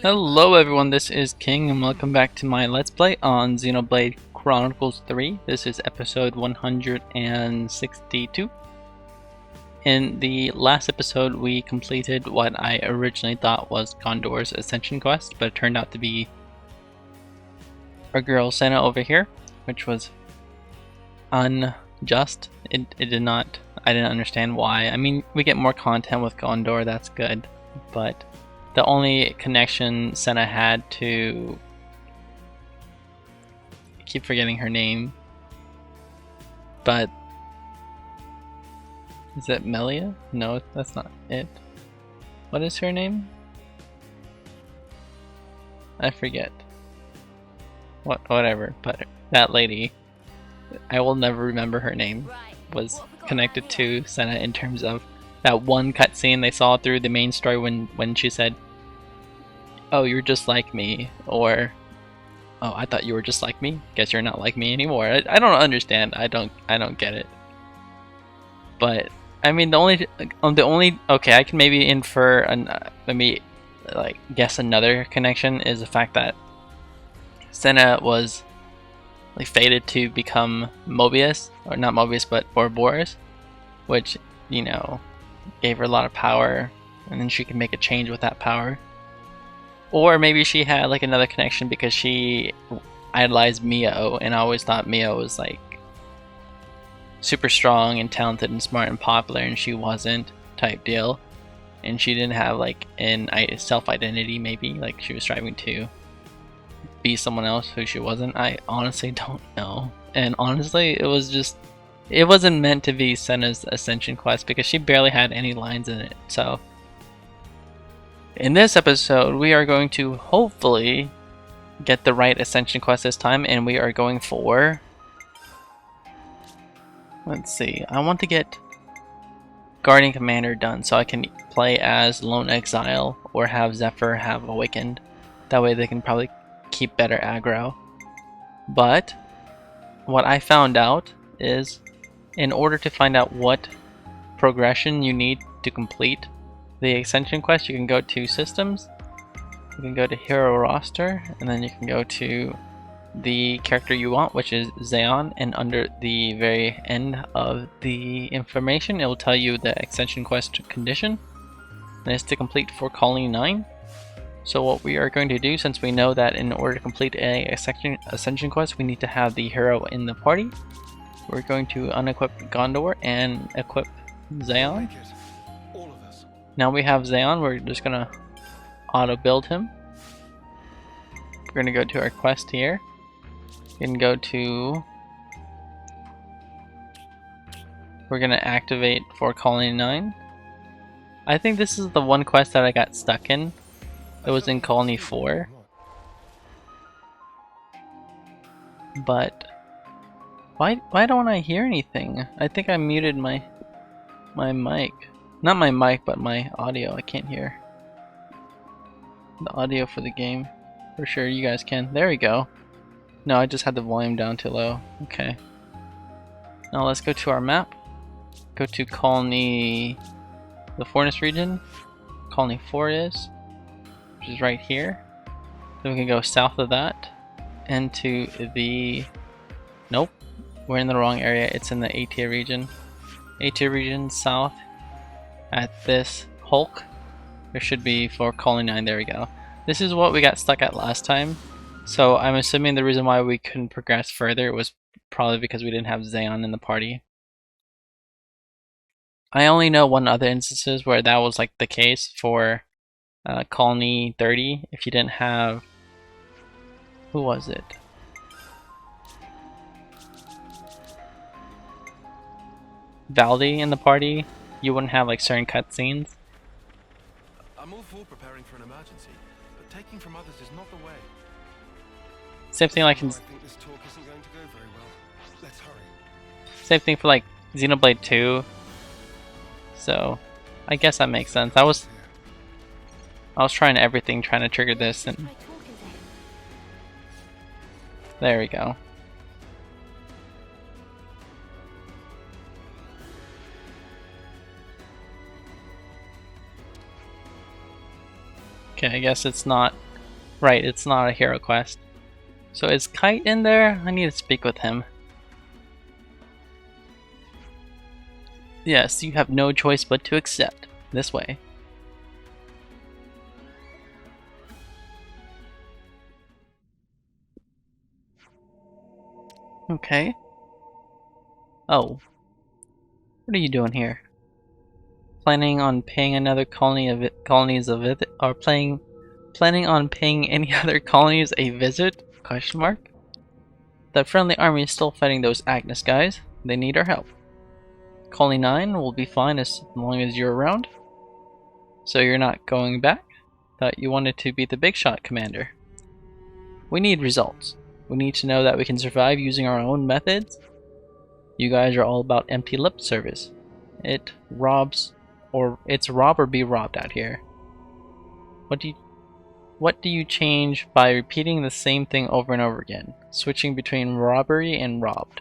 Hello everyone, this is King and welcome back to my Let's Play on Xenoblade Chronicles 3. This is episode 162. In the last episode we completed what I originally thought was Gondor's Ascension quest, but it turned out to be our girl Senna over here, which was unjust. I didn't understand why. I mean, we get more content with Gondor, that's good, but the only connection Senna had to... I keep forgetting her name. But... is it Melia? No, that's not it. What is her name? I forget. Whatever, but that lady, I will never remember her name, was connected to Senna in terms of that one cutscene they saw through the main story when she said, "Oh, you're just like me," or "Oh, I thought you were just like me. Guess you're not like me anymore." I don't understand. I don't get it. But I mean, the only okay, I can maybe infer maybe like guess another connection is the fact that Senna was like fated to become Mobius, or not Mobius, but Ouroboros, which, you know, gave her a lot of power, and then she could make a change with that power. Or maybe she had like another connection because she idolized Mio, and I always thought Mio was like super strong and talented and smart and popular, and she wasn't, type deal. And she didn't have like an self-identity, maybe, like she was striving to be someone else who she wasn't. I honestly don't know. And honestly, it wasn't meant to be Senna's Ascension quest because she barely had any lines in it. So in this episode, we are going to hopefully get the right Ascension quest this time, and we are going for... let's see, I want to get Guardian Commander done so I can play as Lone Exile or have Zephyr have Awakened. That way they can probably keep better aggro. But what I found out is, in order to find out what progression you need to complete the Ascension quest, you can go to Systems, you can go to Hero Roster, and then you can go to the character you want, which is Zeon, and under the very end of the information it will tell you the Ascension quest condition, and it's to complete for Colony 9. So what we are going to do, since we know that in order to complete a Ascension quest we need to have the hero in the party, we're going to unequip Gondor and equip Zeon. Now we have Zeon, we're just gonna auto build him. We're gonna go to our quest here. We can go to... we're gonna activate for Colony 9. I think this is the one quest that I got stuck in. It was in Colony 4. But why don't I hear anything? I think I muted my mic. Not my mic, but my audio. I can't hear the audio for the game. For sure, you guys can. There we go. No, I just had the volume down too low. Okay. Now let's go to our map. Go to Colony... the Forest region. Colony 4 is. Which is right here. Then we can go south of that. And to the... nope. We're in the wrong area. It's in the A tier region. A tier region south. At this Hulk. There should be for Colony 9. There we go. This is what we got stuck at last time. So I'm assuming the reason why we couldn't progress further was probably because we didn't have Zeon in the party. I only know one other instances where that was like the case for Colony 30. If you didn't have... who was it? Valdi in the party, you wouldn't have like certain cutscenes. I'm all for preparing for an emergency, but taking from others is not the way. Same thing like in... I think this talk isn't going to go very well. Let's hurry. same thing for like Xenoblade 2. So I guess that makes sense. I was trying everything, trying to trigger this, and there we go. Okay, I guess it's not... Right, it's not a hero quest. So is Kite in there? I need to speak with him. Yes, you have no choice but to accept. This way. Okay. Oh. What are you doing here? Planning on paying another colonies a visit, or planning on paying any other colonies a visit? Question mark. The friendly army is still fighting those Agnes guys. They need our help. Colony 9 will be fine as long as you're around. So you're not going back? Thought you wanted to be the big shot commander. We need results. We need to know that we can survive using our own methods. You guys are all about empty lip service. It's rob or be robbed out here. What do you change by repeating the same thing over and over again, switching between robbery and robbed?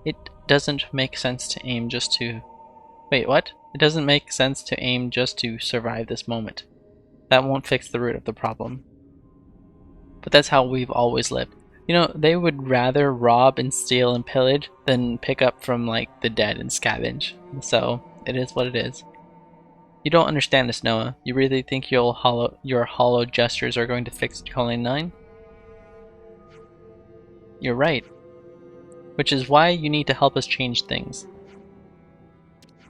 It doesn't make sense to aim just to... Wait, what? It doesn't make sense to aim just to survive this moment. That won't fix the root of the problem. But that's how we've always lived. You know, they would rather rob and steal and pillage than pick up from, like, the dead and scavenge. So, it is what it is. You don't understand this, Noah. You really think your hollow gestures are going to fix Colony 9? You're right. Which is why you need to help us change things.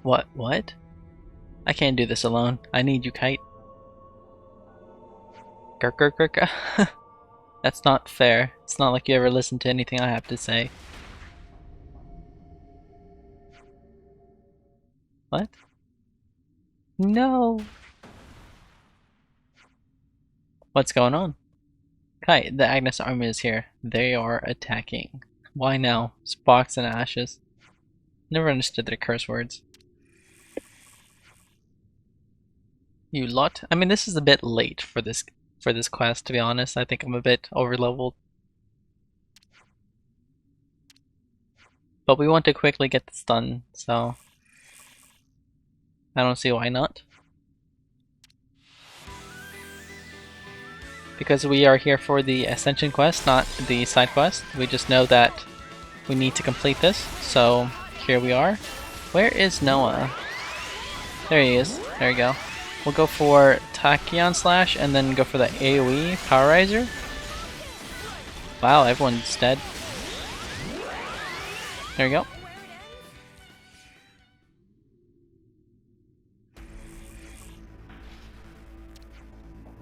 What? I can't do this alone. I need you, Kite. Gurk, gurk, gurk. That's not fair. It's not like you ever listen to anything I have to say. What? No! What's going on? Kite, the Agnes army is here. They are attacking. Why now? Sparks and ashes. Never understood their curse words. You lot? I mean, this is a bit late for this quest, to be honest. I think I'm a bit overleveled. But we want to quickly get this done, so I don't see why not. Because we are here for the Ascension quest, not the side quest. We just know that we need to complete this, so here we are. Where is Noah? There he is. There we go. We'll go for Tachyon Slash and then go for the AoE Powerizer. Wow, everyone's dead. There we go.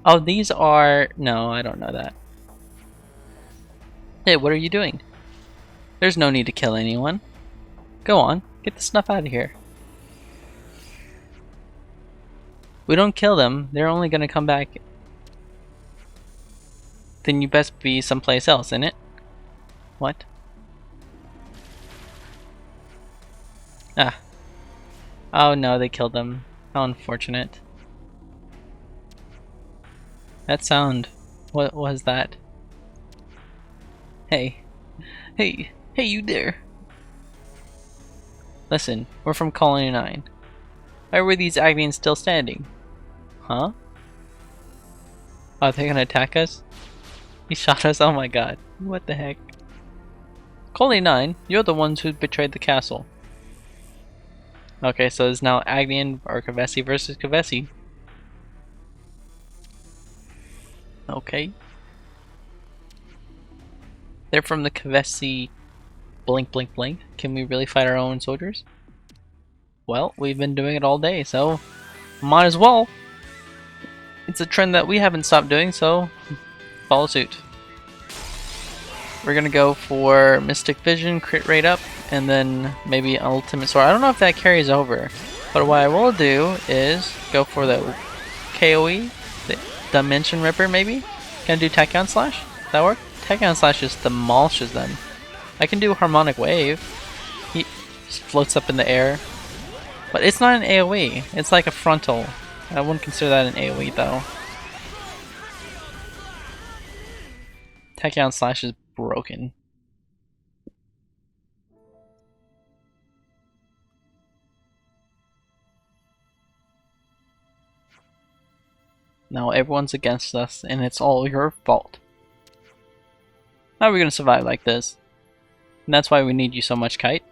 Oh, these are... No, I don't know that. Hey, what are you doing? There's no need to kill anyone. Go on, get the snuff out of here. We don't kill them, they're only gonna come back. Then you best be someplace else, innit? What? Ah. Oh no, they killed them. How unfortunate. That sound... What was that? Hey. Hey you there. Listen, we're from Colony 9. Why were these Agnians still standing? Huh? Are they gonna attack us? He shot us? Oh my god. What the heck? Colony 9, you're the ones who betrayed the castle. Okay, so it's now Agnian or Kavesi versus Kavesi. Okay. They're from the Kavesi blink blink blink. Can we really fight our own soldiers? Well, we've been doing it all day, so might as well. It's a trend that we haven't stopped doing, so follow suit. We're gonna go for Mystic Vision, crit rate up, and then maybe Ultimate Sword. I don't know if that carries over, but what I will do is go for the KOE, the Dimension Ripper maybe? Can I do Tachyon Slash? Does that work? Tachyon Slash just demolishes them. I can do Harmonic Wave. He just floats up in the air. But it's not an AoE, it's like a frontal. I wouldn't consider that an AoE though. Tachyon Slash is broken. Now everyone's against us, and it's all your fault. How are we gonna survive like this? And that's why we need you so much, Kite.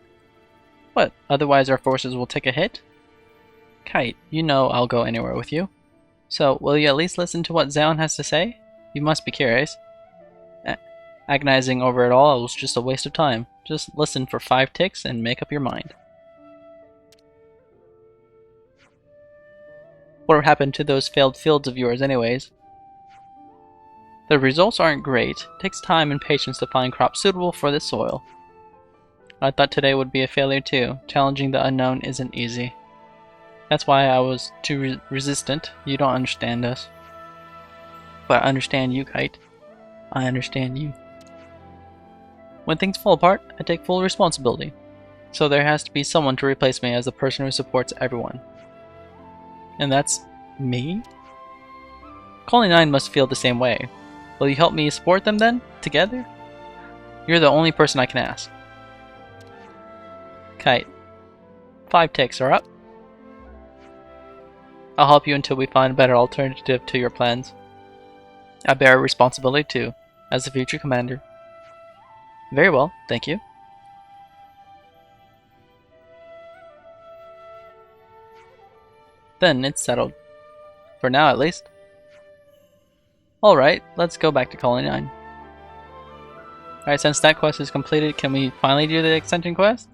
What, otherwise our forces will take a hit? Kite, you know I'll go anywhere with you. So, will you at least listen to what Zeon has to say? You must be curious. Agonizing over it all was just a waste of time. Just listen for 5 ticks and make up your mind. What happened to those failed fields of yours anyways? The results aren't great. It takes time and patience to find crops suitable for this soil. I thought today would be a failure too. Challenging the unknown isn't easy. That's why I was too resistant. You don't understand us. But I understand you, Kite. I understand you. When things fall apart, I take full responsibility. So there has to be someone to replace me as the person who supports everyone. And that's me? Colony 9 must feel the same way. Will you help me support them then? Together? You're the only person I can ask. Kite. 5 ticks are up. I'll help you until we find a better alternative to your plans. I bear a responsibility too, as the future commander. Very well, thank you. Then it's settled. For now, at least. Alright, let's go back to Colony 9. Alright, since that quest is completed, can we finally do the Ascension quest?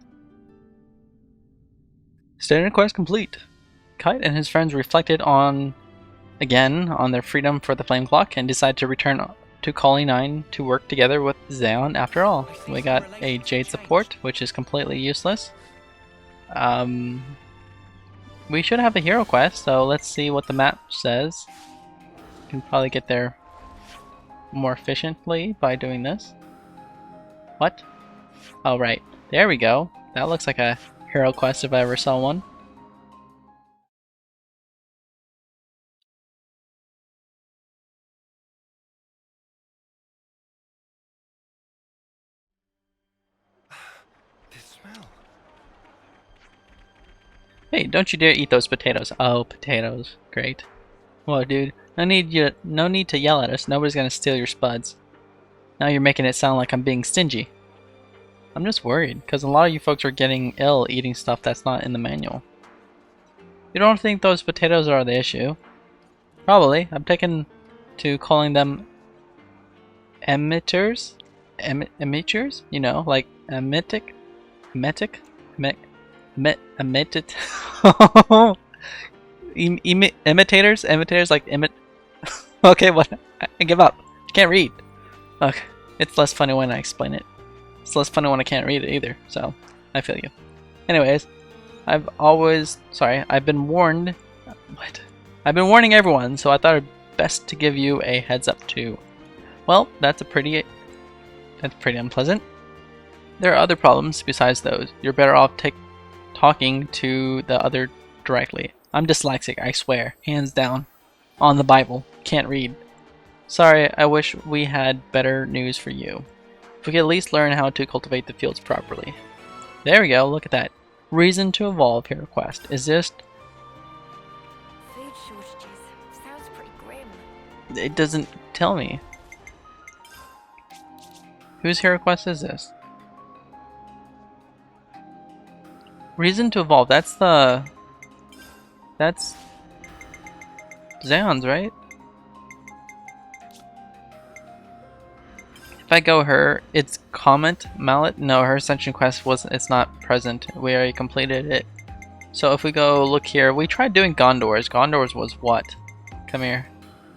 Standard quest complete. Kite and his friends reflected again on their freedom for the Flame Clock and decided to return to Colony 9 to work together with Zeon after all. We got a Jade support, which is completely useless. We should have a hero quest, so let's see what the map says. We can probably get there more efficiently by doing this. What? Oh right, there we go. That looks like a hero quest if I ever saw one. Hey, don't you dare eat those potatoes. Oh, potatoes. Great. Whoa, dude. No need to yell at us. Nobody's gonna steal your spuds. Now you're making it sound like I'm being stingy. I'm just worried, because a lot of you folks are getting ill eating stuff that's not in the manual. You don't think those potatoes are the issue? Probably. I'm taken to calling them emitters? Emitters? You know, like emitted? Imitators like emit. Okay, what? I give up. I can't read. Okay, it's less funny when I explain it. It's less funny when I can't read it either. So I feel you. Anyways, I've been warned. What? I've been warning everyone, so I thought it best to give you a heads up too. Well, that's pretty unpleasant. There are other problems besides those. You're better off talking to the other directly. I'm dyslexic, I swear. Hands down. On the Bible. Can't read. Sorry, I wish we had better news for you. If we could at least learn how to cultivate the fields properly. There we go, look at that. Reason to evolve hero quest. Is this... Food shortages. Sounds pretty grim. It doesn't tell me. Whose hero quest is this? Reason to evolve, that's Zeon's, right? If I go her, it's Comet Mallet. No, her Ascension quest it's not present. We already completed it. So if we go look here, we tried doing Gondor's. Gondor's was what? Come here.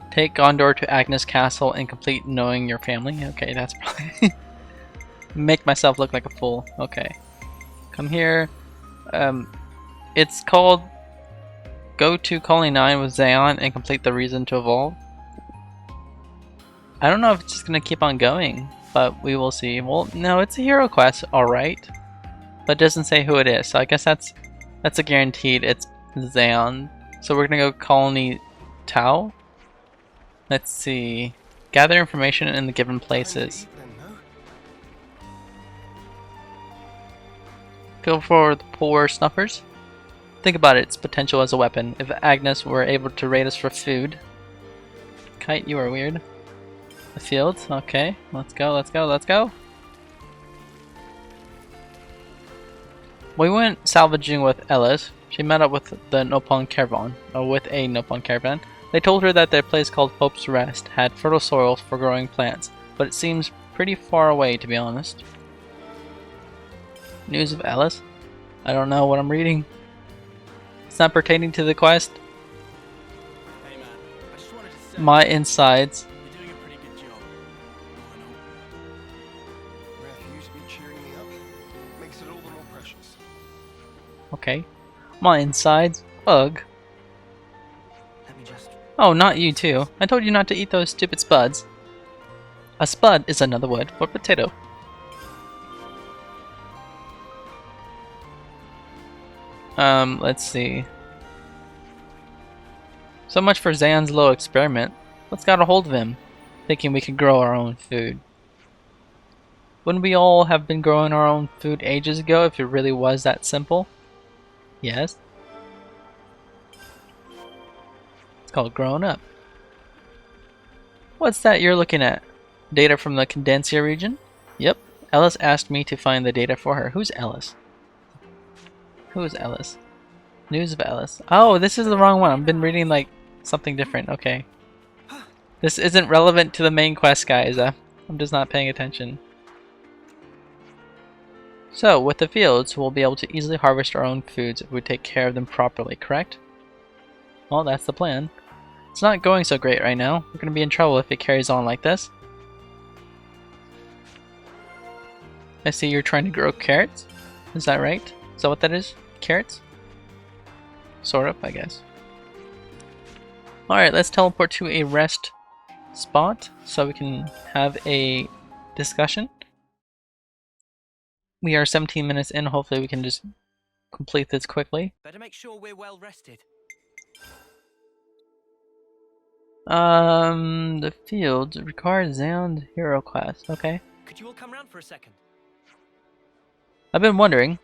Take Gondor to Agnes Castle and complete knowing your family. Okay, that's probably make myself look like a fool. Okay. Come here. It's called Go to Colony 9 with Zeon and complete the Reason to Evolve. I don't know if it's just gonna keep on going, but we will see. Well, no, it's a hero quest, alright. But it doesn't say who it is, so I guess that's a guaranteed it's Zeon. So we're gonna go Colony Tau. Let's see. Gather information in the given places. Go for the poor snuffers. Think about its potential as a weapon. If Agnes were able to raid us for food, Kite, you are weird. The fields, okay. Let's go, let's go, let's go. We went salvaging with Ellis. She met up with the Nopon caravan, or with a Nopon caravan. They told her that their place called Hope's Rest had fertile soils for growing plants, but it seems pretty far away, to be honest. News of Ellis? I don't know what I'm reading. It's not pertaining to the quest. Hey man, I just wanted to say My insides. you're doing a pretty good job. Refuge be cheering me up. Makes it all the more precious. Okay. My insides. Ugh. Let me just. Oh, not you too. I told you not to eat those stupid spuds. A spud is another word for potato. Let's see. So much for Zeon's little experiment. Let's get a hold of him, thinking we could grow our own food. Wouldn't we all have been growing our own food ages ago if it really was that simple? Yes. It's called growing up. What's that you're looking at? Data from the Condensia region? Yep. Ellis asked me to find the data for her. Who's Ellis? Who is Ellis? News of Ellis. Oh, this is the wrong one. I've been reading like something different. Okay. This isn't relevant to the main quest, guys. I'm just not paying attention. So, with the fields, we'll be able to easily harvest our own foods if we take care of them properly, correct? Well, that's the plan. It's not going so great right now. We're going to be in trouble if it carries on like this. I see you're trying to grow carrots. Is that right? Is that what that is? Carrots? Sort of, I guess. Alright, let's teleport to a rest spot so we can have a discussion. We are 17 minutes in. Hopefully we can just complete this quickly. Better make sure we're well rested. The fields require Zeon's hero quest. Okay. Could you all come round for a second? I've been wondering,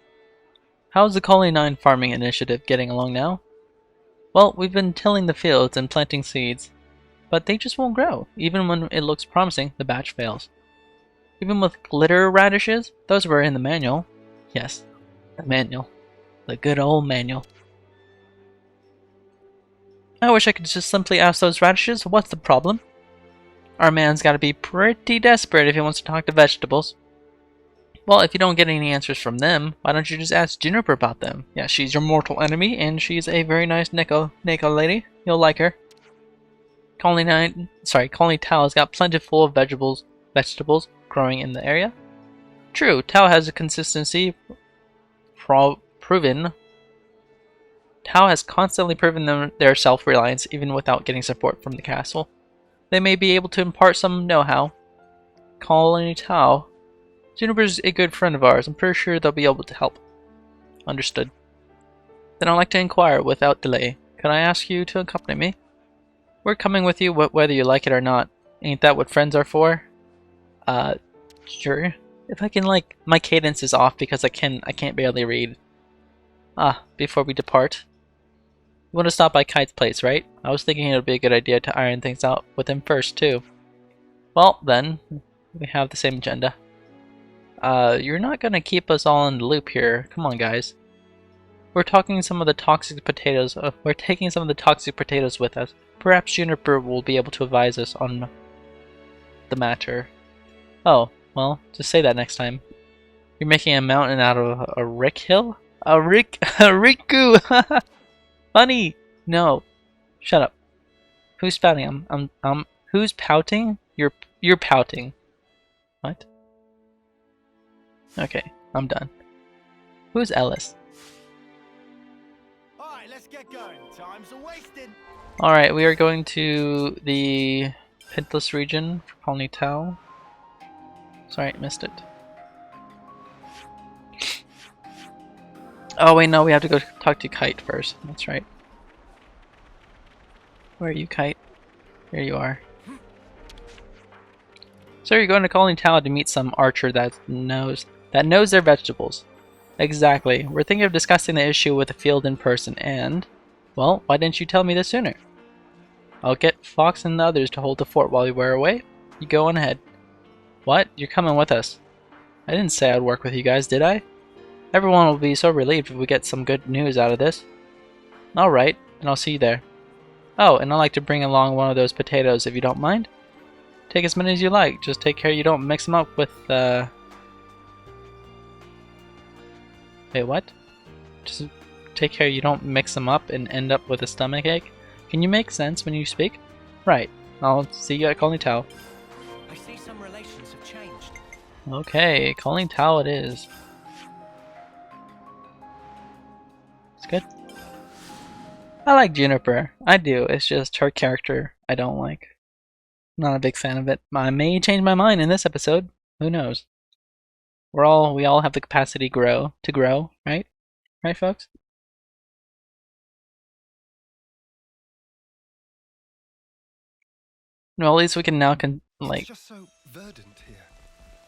how's the Colony 9 farming initiative getting along now? Well, we've been tilling the fields and planting seeds, but they just won't grow. Even when it looks promising, the batch fails. Even with glitter radishes, those were in the manual. Yes, the manual. The good old manual. I wish I could just simply ask those radishes, what's the problem? Our man's gotta be pretty desperate if he wants to talk to vegetables. Well, if you don't get any answers from them, why don't you just ask Juniper about them? Yeah, she's your mortal enemy, and she's a very nice Neko lady. You'll like her. Colony Tao has got plentiful of vegetables growing in the area. True, Tao has a consistency proven. Tao has constantly proven their self-reliance even without getting support from the castle. They may be able to impart some know-how. Colony Tao. Juniper's a good friend of ours. I'm pretty sure they'll be able to help. Understood. Then I'd like to inquire without delay. Can I ask you to accompany me? We're coming with you whether you like it or not. Ain't that what friends are for? Sure. If I can, like, my cadence is off because I can't barely read. Before we depart. You want to stop by Kite's place, right? I was thinking it would be a good idea to iron things out with him first, too. Well, then, we have the same agenda. You're not gonna keep us all in the loop here. Come on, guys. We're taking some of the toxic potatoes with us. Perhaps Juniper will be able to advise us on the matter. Oh, well, just say that next time. You're making a mountain out of a rick hill? A Riku! Funny! No. Shut up. Who's pouting? Who's pouting? You're pouting. What? Okay, I'm done. Who's Ellis? Alright, let's get going. Time's a-wasting. Alright, we are going to the Pintless region for Colony Tao. Sorry, missed it. Oh wait, no, we have to go talk to Kite first. That's right. Where are you, Kite? Here you are. So you're going to Colony Tao to meet some archer that knows their vegetables. Exactly. We're thinking of discussing the issue with the field in person and... Well, why didn't you tell me this sooner? I'll get Fox and the others to hold the fort while you are away. You go on ahead. What? You're coming with us. I didn't say I'd work with you guys, did I? Everyone will be so relieved if we get some good news out of this. Alright, and I'll see you there. Oh, and I'd like to bring along one of those potatoes if you don't mind. Take as many as you like, just take care you don't mix them up with, Wait, what? Just take care you don't mix them up and end up with a stomach ache. Can you make sense when you speak? Right. I'll see you at Colony Tau. I see some relations have changed. Okay, Colony Tau it is. It's good. I like Juniper. I do. It's just her character I don't like. Not a big fan of it. I may change my mind in this episode. Who knows? We all have the capacity to grow, right? Right, folks? Well, at least we can now It's just so verdant here.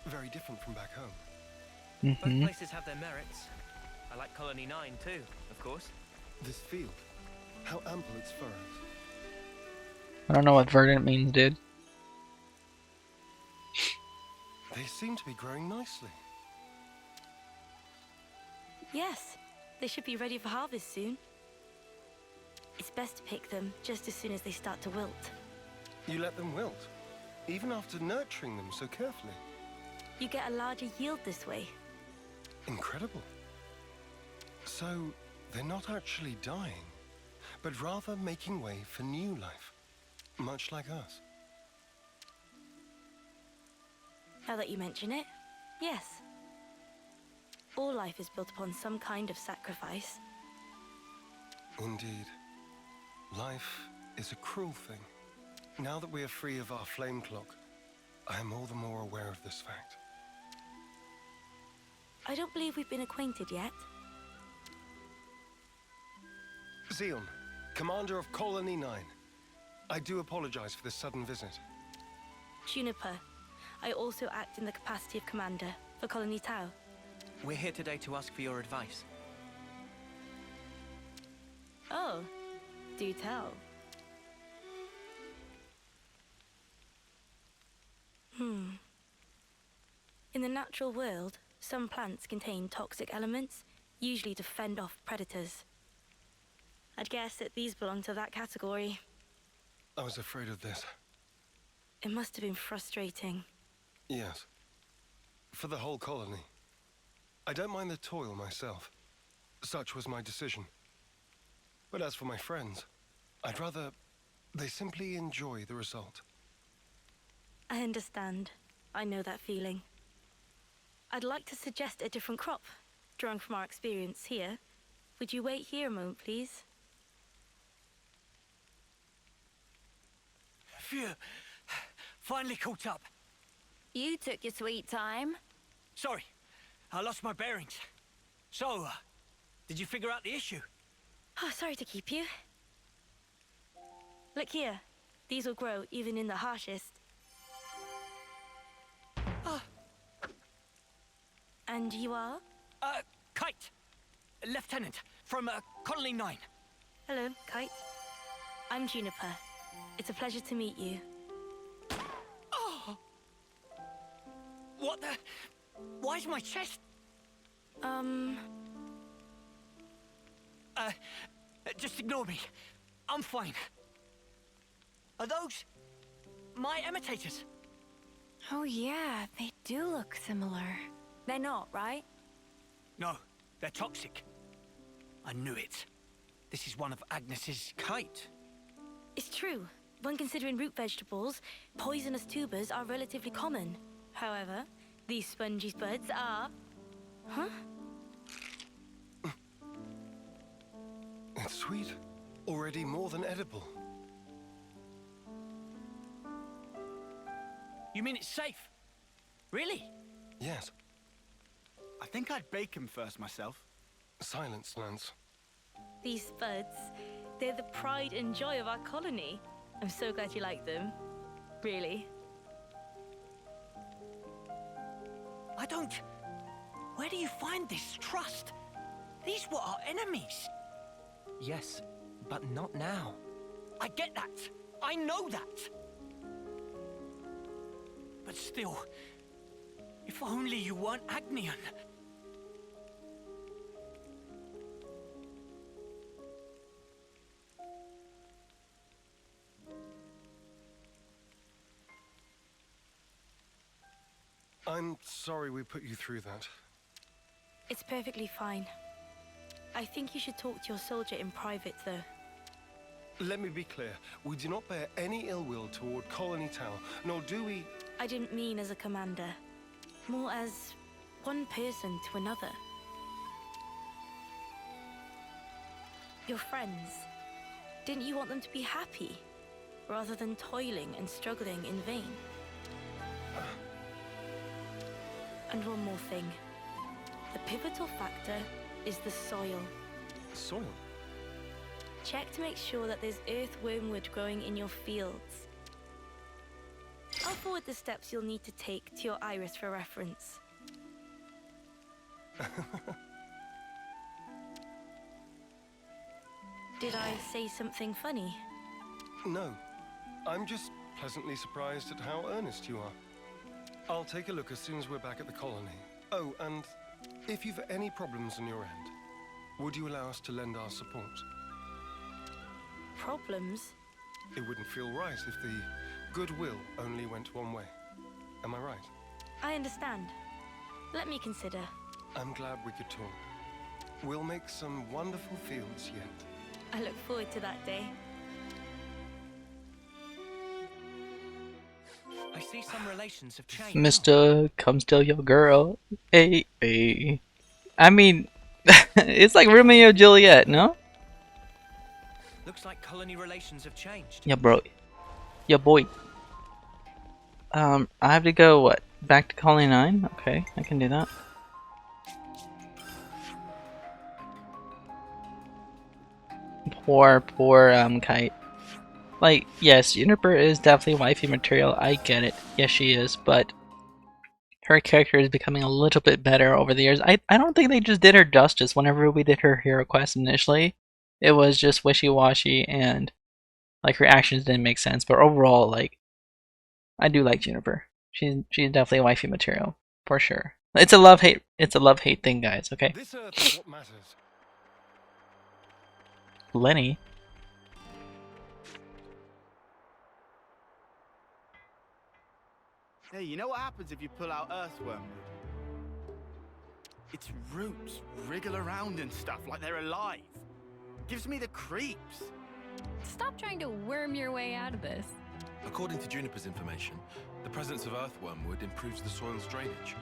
Very different from back home. Both places have their merits. I like Colony 9 too, of course. This field, how ample its furrows. I don't know what verdant means, dude. They seem to be growing nicely. Yes, they should be ready for harvest soon. It's best to pick them just as soon as they start to wilt. You let them wilt, even after nurturing them so carefully. You get a larger yield this way. Incredible. So, they're not actually dying, but rather making way for new life, much like us. Now that you mention it, yes. All life is built upon some kind of sacrifice. Indeed. Life is a cruel thing. Now that we are free of our flame clock, I am all the more aware of this fact. I don't believe we've been acquainted yet. Zeon, commander of Colony 9. I do apologize for this sudden visit. Juniper, I also act in the capacity of commander for Colony Tau. We're here today to ask for your advice. Oh, do tell. In the natural world, some plants contain toxic elements, usually to fend off predators. I'd guess that these belong to that category. I was afraid of this. It must have been frustrating. Yes. For the whole colony. I don't mind the toil myself. Such was my decision. But as for my friends, I'd rather they simply enjoy the result. I understand. I know that feeling. I'd like to suggest a different crop, drawing from our experience here. Would you wait here a moment, please? Phew! Finally caught up. You took your sweet time. Sorry, I lost my bearings. So, did you figure out the issue? Oh, sorry to keep you. Look here. These will grow even in the harshest. And you are? Kite. Lieutenant from Colony 9. Hello, Kite. I'm Juniper. It's a pleasure to meet you. Oh! What the? Why's my chest? Just ignore me. I'm fine. Are those my imitators? Oh yeah, they do look similar. They're not, right? No, they're toxic. I knew it. This is one of Agnes's kite. It's true. When considering root vegetables, poisonous tubers are relatively common. However, these spongy buds are... Huh? It's sweet. Already more than edible. You mean it's safe? Really? Yes. I think I'd bake him first myself. Silence, Lance. These buds, they're the pride and joy of our colony. I'm so glad you like them. Really. I don't... Where do you find this trust? These were our enemies. Yes, but not now. I get that. I know that. But still, if only you weren't Agnian. I'm sorry we put you through that. It's perfectly fine. I think you should talk to your soldier in private, though. Let me be clear. We do not bear any ill will toward Colony Tower, nor do we... I didn't mean as a commander. More as one person to another. Your friends. Didn't you want them to be happy, rather than toiling and struggling in vain? And one more thing. The pivotal factor is the soil. Soil? Check to make sure that there's earthwormwood growing in your fields. I'll forward the steps you'll need to take to your iris for reference. Did I say something funny? No. I'm just pleasantly surprised at how earnest you are. I'll take a look as soon as we're back at the colony. Oh, and if you've any problems on your end, would you allow us to lend our support? Problems? It wouldn't feel right if the goodwill only went one way. Am I right? I understand. Let me consider. I'm glad we could talk. We'll make some wonderful fields yet. I look forward to that day. I see some relations have changed. Mister, come tell your girl. Hey, hey. I mean, it's like Romeo and Juliet, no? Looks like colony relations have changed. Yeah, bro. Yeah, boy. I have to go, what? Back to Colony 9? Okay, I can do that. Poor, Kite. Like, yes, Juniper is definitely wifey material, I get it. Yes, she is, but her character is becoming a little bit better over the years. I don't think they just did her justice whenever we did her hero quest initially. It was just wishy-washy and, like, her actions didn't make sense, but overall, like, I do like Juniper. She's definitely wifey material, for sure. It's a love-hate thing, guys, okay? This Earth is what matters. Lenny. Hey, you know what happens if you pull out earthworm? Its roots wriggle around and stuff like they're alive. Gives me the creeps. Stop trying to worm your way out of this. According to Juniper's information, the presence of earthwormwood improves the soil's drainage.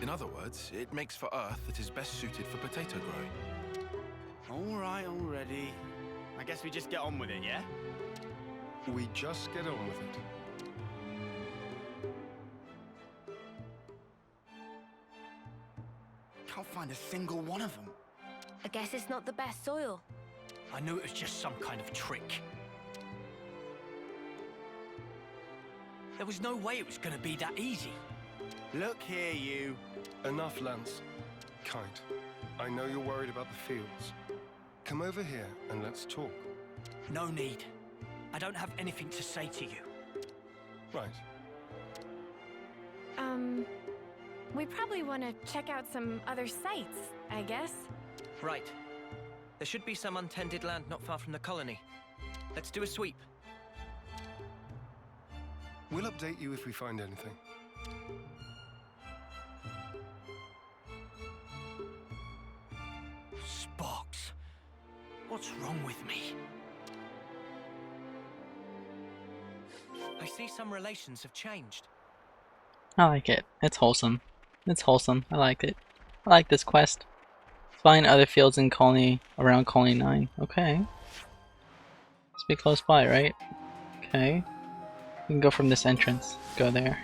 In other words, it makes for earth that is best suited for potato growing. All right, already. I guess we just get on with it, yeah? We just get on with it. Can't find a single one of them. I guess it's not the best soil. I knew it was just some kind of trick. There was no way it was gonna be that easy. Look here, you. Enough, Lance. Kite, I know you're worried about the fields. Come over here and let's talk. No need. I don't have anything to say to you. Right. We probably want to check out some other sites, I guess. Right. There should be some untended land not far from the colony. Let's do a sweep. We'll update you if we find anything. Sparks. What's wrong with me? I see some relations have changed. I like it. It's wholesome. It's wholesome. I like it. I like this quest. Find other fields in Colony, around Colony 9. Okay. Must be close by, right? Okay. We can go from this entrance. Go there.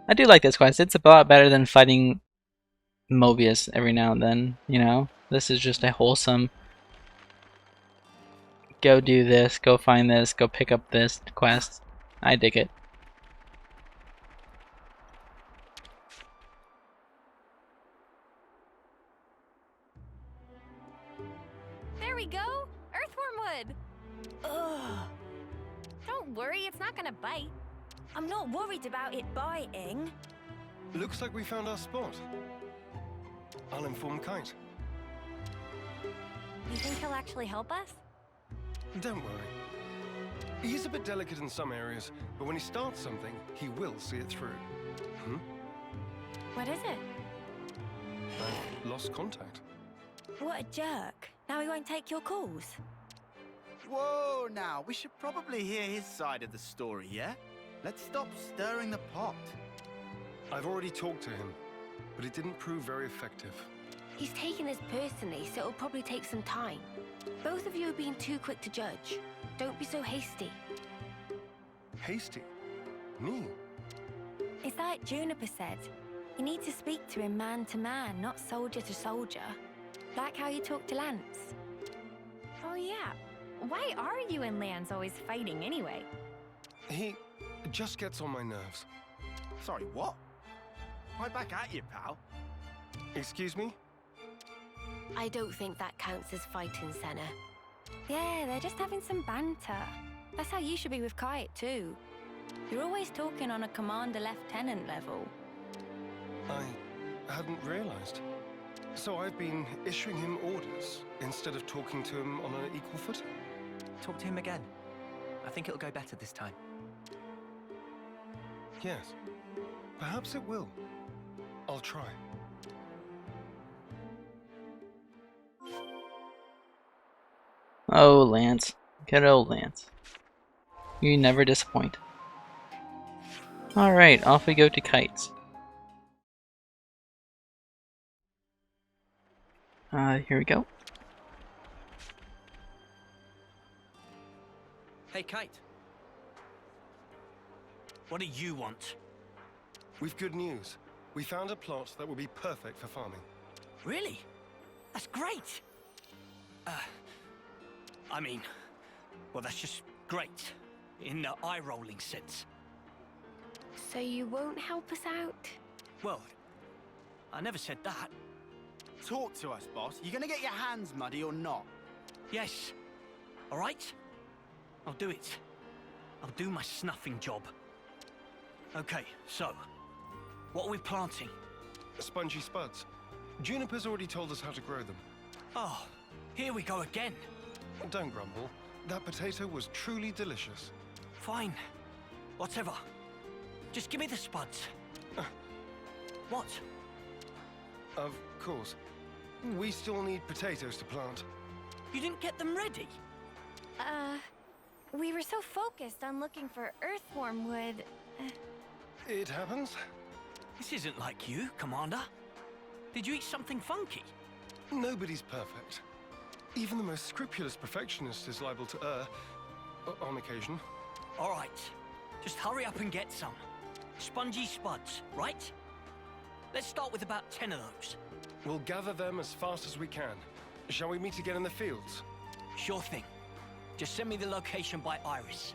I do like this quest. It's a lot better than fighting Mobius every now and then, you know? This is just a wholesome... Go do this, go find this, go pick up this quest. I dig it. There we go! Earthwormwood! Ugh. Don't bite. I'm not worried about it biting. Looks like we found our spot. I'll inform Kite. You think he'll actually help us? Don't worry. He's a bit delicate in some areas, but when he starts something, he will see it through. What is it? I've lost contact. What a jerk. Now he won't take your calls. Whoa, now, we should probably hear his side of the story, yeah? Let's stop stirring the pot. I've already talked to him, but it didn't prove very effective. He's taking this personally, so it'll probably take some time. Both of you are being too quick to judge. Don't be so hasty. Hasty? Me? It's like Juniper said. You need to speak to him man to man, not soldier to soldier. Like how you talk to Lance. Oh yeah. Why are you and Lance always fighting anyway? He just gets on my nerves. Sorry, what? Right back at you, pal. Excuse me? I don't think that counts as fighting, Senna. Yeah, they're just having some banter. That's how you should be with Kite too. You're always talking on a commander-lieutenant level. I hadn't realized. So I've been issuing him orders instead of talking to him on an equal footing. Talk to him again. I think it'll go better this time. Yes. Perhaps it will. I'll try. Oh, Lance. Good old Lance. You never disappoint. Alright, off we go to Kites. Here we go. Hey, Kite. What do you want? We've good news. We found a plot that will be perfect for farming. Really? That's great. I mean, well, that's just great. In the eye-rolling sense. So you won't help us out? Well, I never said that. Talk to us, boss. You gonna get your hands muddy or not? Yes. All right? I'll do it. I'll do my snuffing job. Okay, so, what are we planting? Spongy spuds. Juniper's already told us how to grow them. Oh, here we go again. Don't grumble. That potato was truly delicious. Fine. Whatever. Just give me the spuds. What? Of course. We still need potatoes to plant. You didn't get them ready? We were so focused on looking for earthworm wood. It happens. This isn't like you, Commander. Did you eat something funky? Nobody's perfect. Even the most scrupulous perfectionist is liable to err, on occasion. All right. Just hurry up and get some. Spongy spuds, right? Let's start with about 10 of those. We'll gather them as fast as we can. Shall we meet again in the fields? Sure thing. Just send me the location by iris.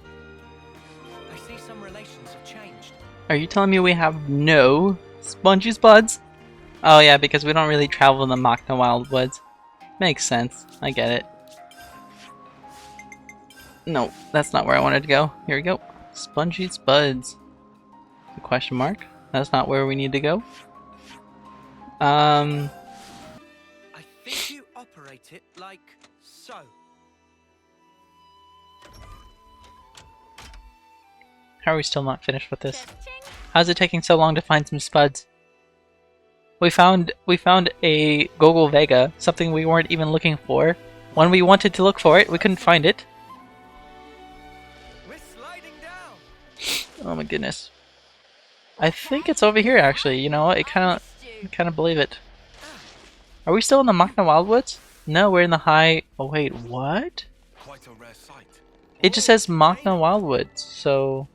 I see some relations have changed. Are you telling me we have no spongy spuds? Oh yeah, because we don't really travel in the Machna Wildwoods. Makes sense. I get it. No, that's not where I wanted to go. Here we go. Spongy spuds. A question mark. That's not where we need to go. I think you operate it like so. How are we still not finished with this? How's it taking so long to find some spuds? We found a Gogol Vega, something we weren't even looking for. When we wanted to look for it, we couldn't find it. We're sliding down. Oh my goodness. I think it's over here actually, you know what? I kind of believe it. Are we still in the Machna Wildwoods? No, we're in the high... Oh wait, what? Quite a rare sight. It just says Machna Wildwoods, so...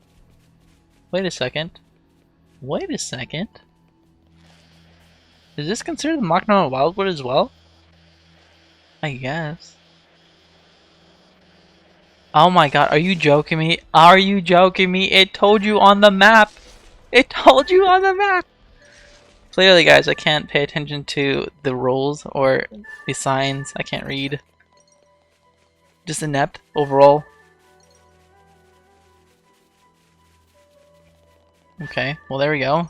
Wait a second. Wait a second. Is this considered the Machna Wildwood as well? I guess. Oh my god, are you joking me? Are you joking me? It told you on the map! It told you on the map! Clearly guys, I can't pay attention to the rules or the signs. I can't read. Just inept overall. Okay, well there we go.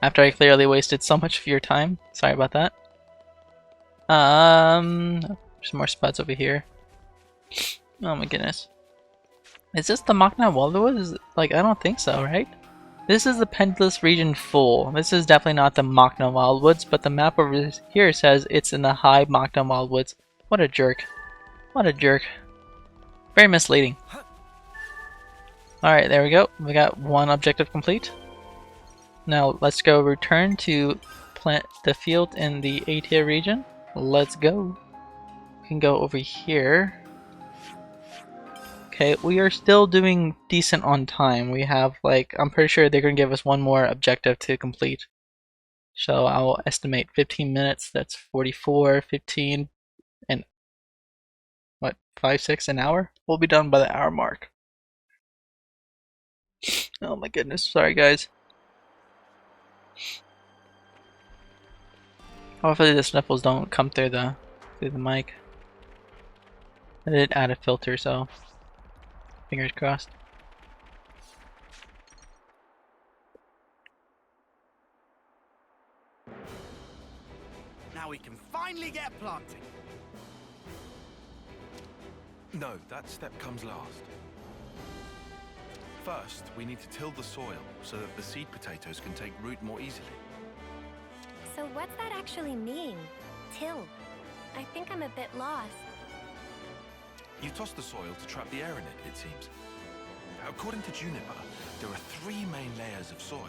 After I clearly wasted so much of your time. Sorry about that. Some more spots over here. Oh my goodness. Is this the Machna Wildwoods? Like, I don't think so, right? This is the Pendulous Region Full. This is definitely not the Machna Wildwoods, but the map over here says it's in the High Machna Wildwoods. What a jerk. What a jerk. Very misleading. Alright, there we go. We got one objective complete. Now let's go return to plant the field in the A-tier region. Let's go. We can go over here. Okay, we are still doing decent on time. We have like, I'm pretty sure they're going to give us one more objective to complete. So I'll estimate 15 minutes, that's 44, 15, and what, 5, 6, an hour? We'll be done by the hour mark. Oh my goodness, sorry guys. Hopefully the sniffles don't come through the mic. I did add a filter, so fingers crossed. Now we can finally get planting. No, that step comes last. First, we need to till the soil so that the seed potatoes can take root more easily. So what's that actually mean? Till? I think I'm a bit lost. You toss the soil to trap the air in it, it seems. According to Juniper, there are 3 main layers of soil.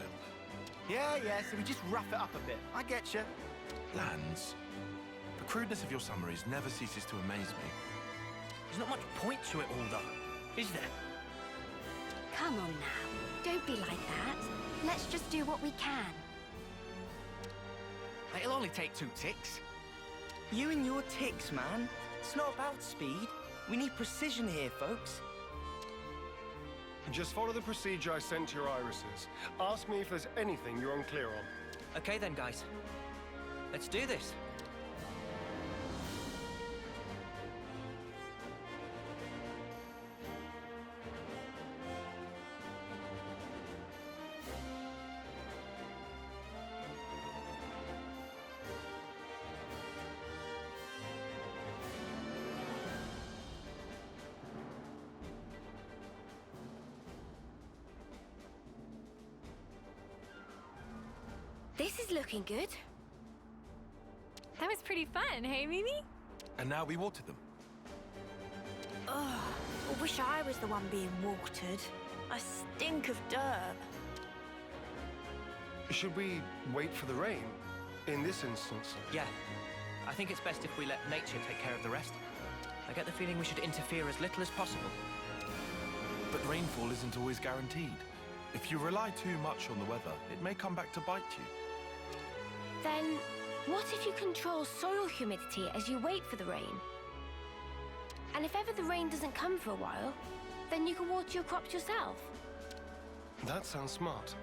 Yeah, so we just rough it up a bit. I get you. Lands. The crudeness of your summaries never ceases to amaze me. There's not much point to it all, though, is there? Come on now. Don't be like that. Let's just do what we can. It'll only take 2 ticks. You and your ticks, man. It's not about speed. We need precision here, folks. Just follow the procedure I sent to your irises. Ask me if there's anything you're unclear on. Okay then, guys. Let's do this. This is looking good. That was pretty fun, hey Mimi? And now we water them. Ugh, I wish I was the one being watered. I stink of derb. Should we wait for the rain? In this instance? Yeah. I think it's best if we let nature take care of the rest. I get the feeling we should interfere as little as possible. But rainfall isn't always guaranteed. If you rely too much on the weather, it may come back to bite you. Then, what if you control soil humidity as you wait for the rain? And if ever the rain doesn't come for a while, then you can water your crops yourself. That sounds smart.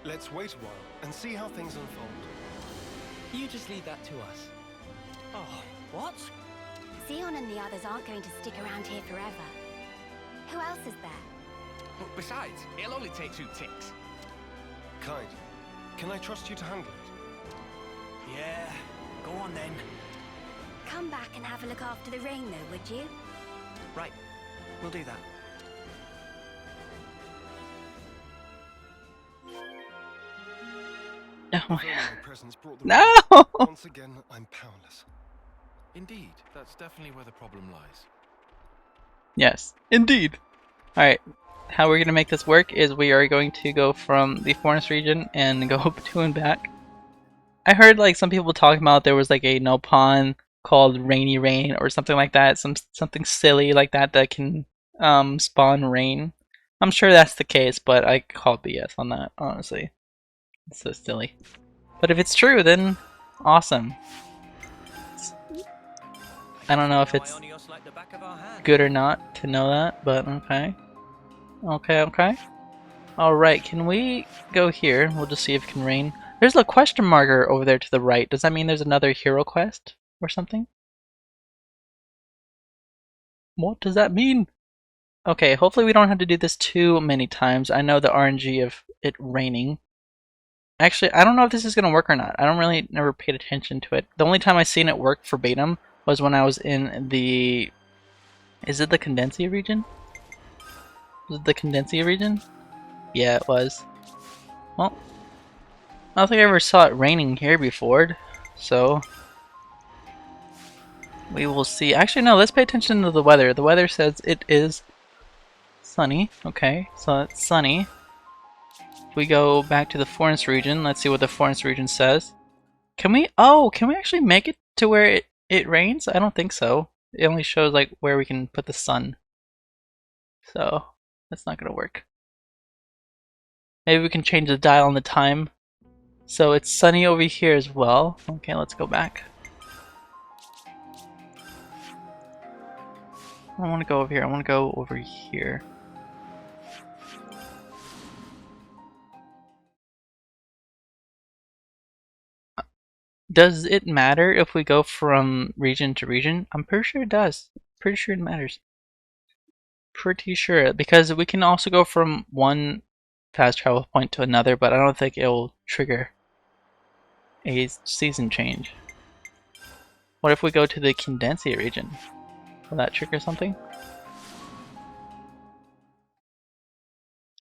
Let's wait a while and see how things unfold. You just leave that to us. Oh, what? Zeon and the others aren't going to stick around here forever. Who else is there? Besides, it'll only take 2 ticks. Kite, can I trust you to handle it? Yeah, go on then. Come back and have a look after the rain though, would you? Right, we'll do that. Oh my Your presence brought the No! rain. Once again, I'm powerless. Indeed, that's definitely where the problem lies. Yes, indeed. Alright, how we're going to make this work is we are going to go from the forest region and go to and back. I heard like some people talking about there was like a nopon called Rainy Rain or something like that, something silly like that that can spawn rain. I'm sure that's the case, but I call BS on that, honestly. It's so silly. But if it's true, then awesome. I don't know if it's good or not to know that, but okay. Okay. Alright, can we go here? We'll just see if it can rain. There's a question marker over there to the right. Does that mean there's another hero quest or something? What does that mean? Okay, hopefully we don't have to do this too many times. I know the RNG of it raining. Actually, I don't know if this is going to work or not. I don't really never paid attention to it. The only time I seen it work verbatim was when I was in the... Is it the Condensia region? Was it the Condensia region? Yeah, it was. Well, I don't think I ever saw it raining here before, so... We will see. Actually, no, let's pay attention to the weather. The weather says it is sunny. Okay, so it's sunny. If we go back to the forest region, let's see what the forest region says. Can we actually make it to where it rains? I don't think so. It only shows like where we can put the sun. So that's not gonna work. Maybe we can change the dial on the time. So it's sunny over here as well. Okay, let's go back. I don't want to go over here. I want to go over here. Does it matter if we go from region to region? I'm pretty sure it does. Pretty sure it matters. Pretty sure, because we can also go from one fast travel point to another, but I don't think it will trigger a season change. What if we go to the Condensia region? Will that trigger something?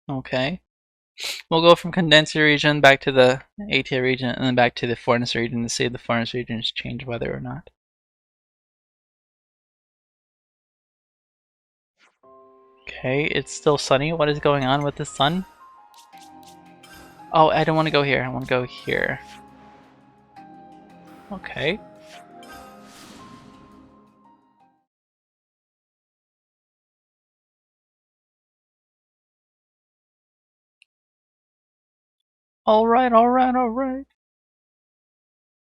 Okay. We'll go from Condensia region back to the ATA region and then back to the Forest region to see if the Forest region has changed weather or not. Okay, it's still sunny. What is going on with the sun? Oh, I don't want to go here. I want to go here. Okay. Alright, alright, alright.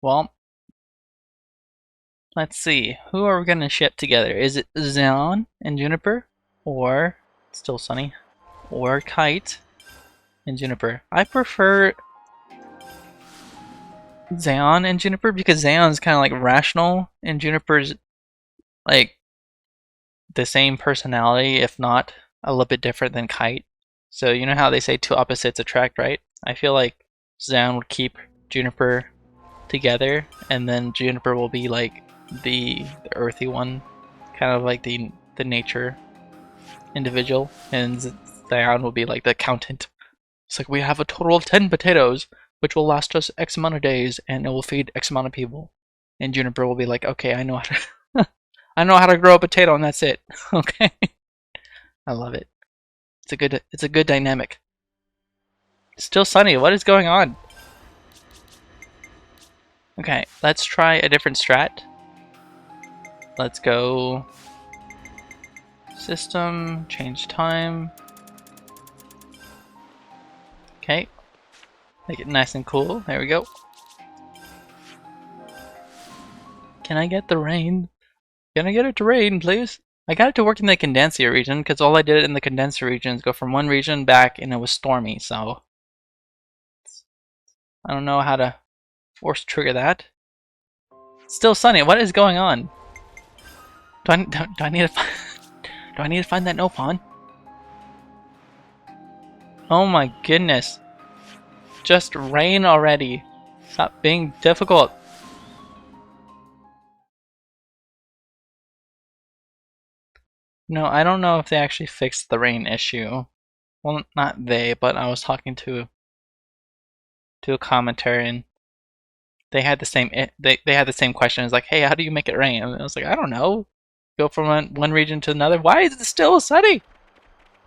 Well, let's see. Who are we going to ship together? Is it Zeon and Juniper? Or, still sunny, or Kite and Juniper? I prefer Zeon and Juniper because Zeon's kind of like rational and Juniper's like the same personality, if not a little bit different than Kite. So you know how they say two opposites attract, right? I feel like Zeon would keep Juniper together, and then Juniper will be like the earthy one, kind of like the nature individual, and Zeon will be like the accountant. It's like, we have a total of 10 potatoes, which will last us X amount of days, and it will feed X amount of people. And Juniper will be like, okay, I know how to I know how to grow a potato, and that's it. Okay. I love it. It's a good dynamic. Still sunny. What is going on? Okay, let's try a different strat. Let's go system, change time. Okay. Make it nice and cool. There we go. Can I get the rain? Can I get it to rain, please? I got it to work in the Condensia region, because all I did in the Condensia region is go from one region back, and it was stormy, so... I don't know how to force trigger that. Still sunny. What is going on? Do I need to find... Do I need to find that nopon? Oh my goodness. Just rain already. Stop being difficult. No, I don't know if they actually fixed the rain issue. Well, not they, but I was talking to a commentator, and they had the same they had the same question. It's like, hey, how do you make it rain? And I was like, I don't know. Go from one region to another. Why is it still sunny?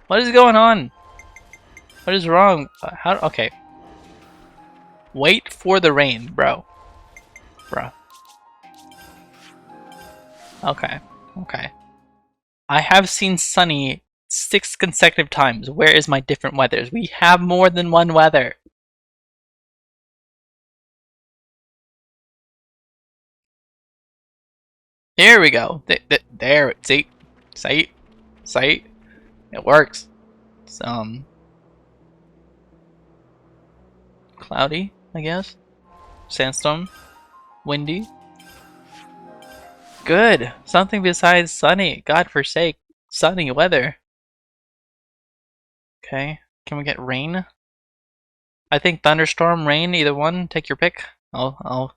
What is going on? What is wrong? How? Okay. Wait for the rain, bro. Bro. Okay. Okay. I have seen sunny 6 consecutive times. Where is my different weathers? We have more than one weather. There we go. There. See? See? It works. It's, cloudy, I guess. Sandstorm. Windy. Good. Something besides sunny. God forsake sunny weather. Okay, can we get rain? I think thunderstorm, rain, either one. Take your pick. I'll.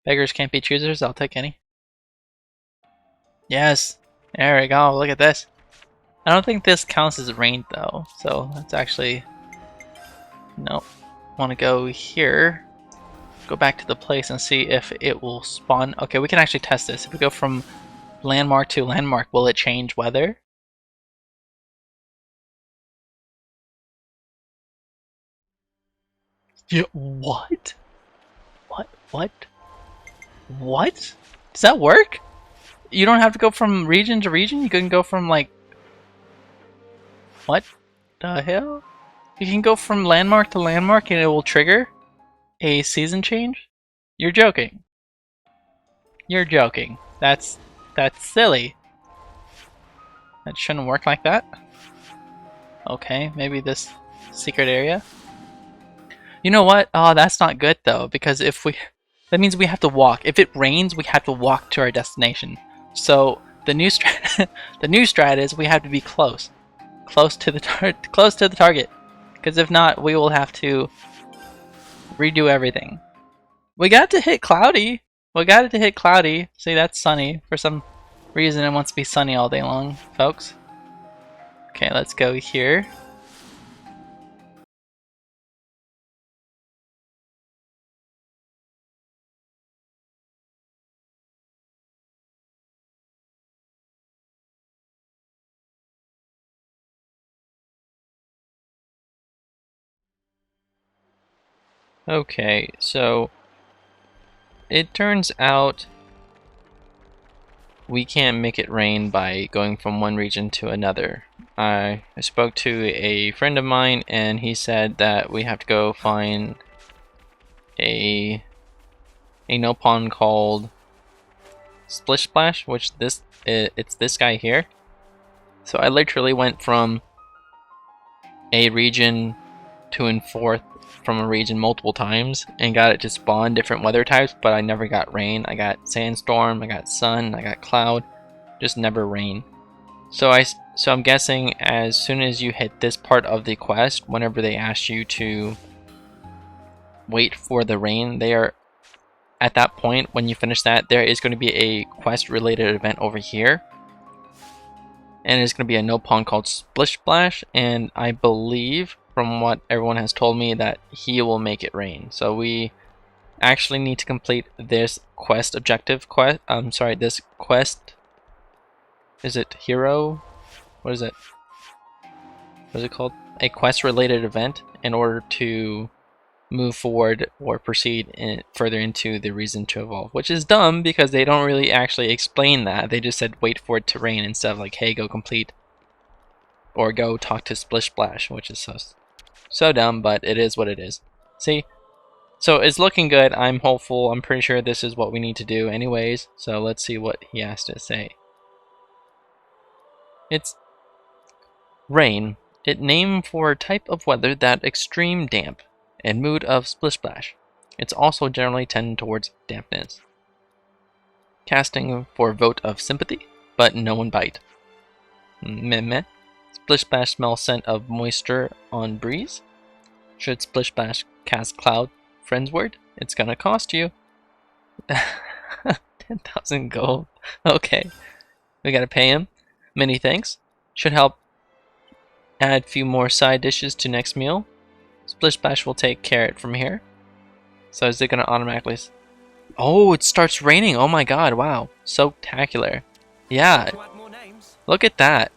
Beggars can't be choosers. I'll take any. Yes, there we go. Look at this. I don't think this counts as rain though, so that's actually nope. Want to go here? Go back to the place and see if it will spawn. Okay, we can actually test this. If we go from landmark to landmark, will it change weather? Yeah, what? What? Does that work? You don't have to go from region to region? You can go from like... What the hell? You can go from landmark to landmark and it will trigger a season change? You're joking. You're joking. That's silly. That shouldn't work like that. Okay, maybe this secret area. You know what? Oh, that's not good though, because if we... That means we have to walk. If it rains, we have to walk to our destination. So the new the new strat is we have to be close to the target. Because if not, we will have to redo everything. We got to hit cloudy. We got it to hit cloudy. See, that's sunny. For some reason, it wants to be sunny all day long, folks. Okay, let's go here. Okay, so it turns out we can't make it rain by going from one region to another. I spoke to a friend of mine and he said that we have to go find a nopon called Splish Splash, which it's this guy here. So I literally went from a region to and forth from a region multiple times and got it to spawn different weather types, but I never got rain. I got sandstorm, I got sun, I got cloud, just never rain. So I'm guessing as soon as you hit this part of the quest, whenever they ask you to wait for the rain, they are at that point when you finish that, there is going to be a quest related event over here. And it's going to be a nopon called Splish Splash, and I believe from what everyone has told me that he will make it rain. So we actually need to complete this quest objective this quest. Is it hero? What is it? What is it called? A quest related event in order to move forward or proceed further into the reason to evolve, which is dumb because they don't really actually explain that. They just said wait for it to rain instead of like, hey, go complete or go talk to Splish Splash, which is so dumb, but it is what it is. See? So it's looking good. I'm hopeful. I'm pretty sure this is what we need to do anyways. So let's see what he has to say. It's rain. It named for a type of weather that extreme damp and mood of Splish Splash. It's also generally tend towards dampness. Casting for vote of sympathy, but no one bite. Meh meh. Splish Splash smell scent of moisture on breeze. Should Splish Splash cast cloud friends word, it's gonna cost you 10,000 gold. Okay, we gotta pay him. Many thanks. Should help add few more side dishes to next meal. Splish Splash will take carrot from here. So is it gonna automatically... Oh, it starts raining. Oh my god, wow. So spectacular. Yeah, look at that.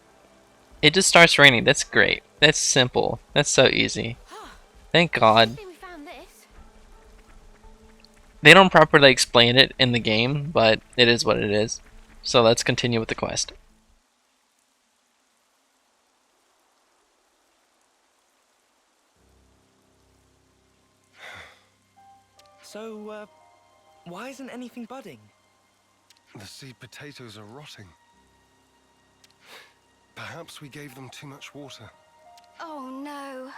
It just starts raining. That's great. That's simple. That's so easy. Thank God. They don't properly explain it in the game, but it is what it is. So let's continue with the quest. So, why isn't anything budding? The seed potatoes are rotting. Perhaps we gave them too much water. Oh no.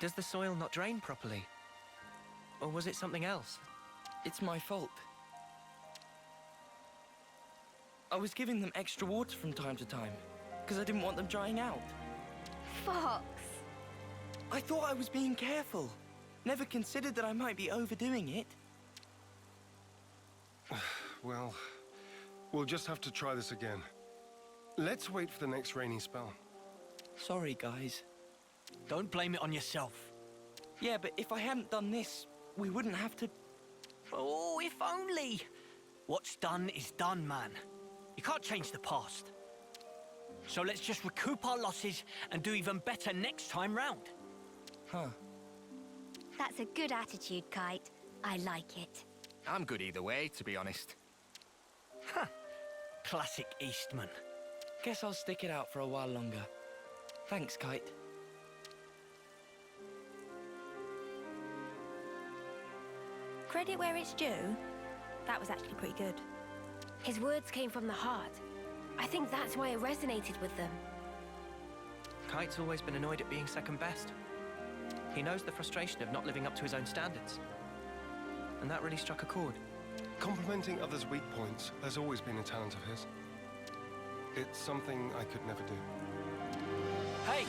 Does the soil not drain properly? Or was it something else? It's my fault. I was giving them extra water from time to time, because I didn't want them drying out. Fox. I thought I was being careful. Never considered that I might be overdoing it. Well, we'll just have to try this again. Let's wait for the next rainy spell. Sorry, guys. Don't blame it on yourself. Yeah, but if I hadn't done this, we wouldn't have to... Oh, if only. What's done is done, man. You can't change the past. So let's just recoup our losses and do even better next time round. Huh. That's a good attitude, Kite. I like it. I'm good either way, to be honest. Huh. Classic Eastman. Guess I'll stick it out for a while longer. Thanks, Kite. Credit where it's due. That was actually pretty good. His words came from the heart. I think that's why it resonated with them. Kite's always been annoyed at being second best. He knows the frustration of not living up to his own standards. And that really struck a chord. Complimenting others' weak points has always been a talent of his. It's something I could never do. Hey!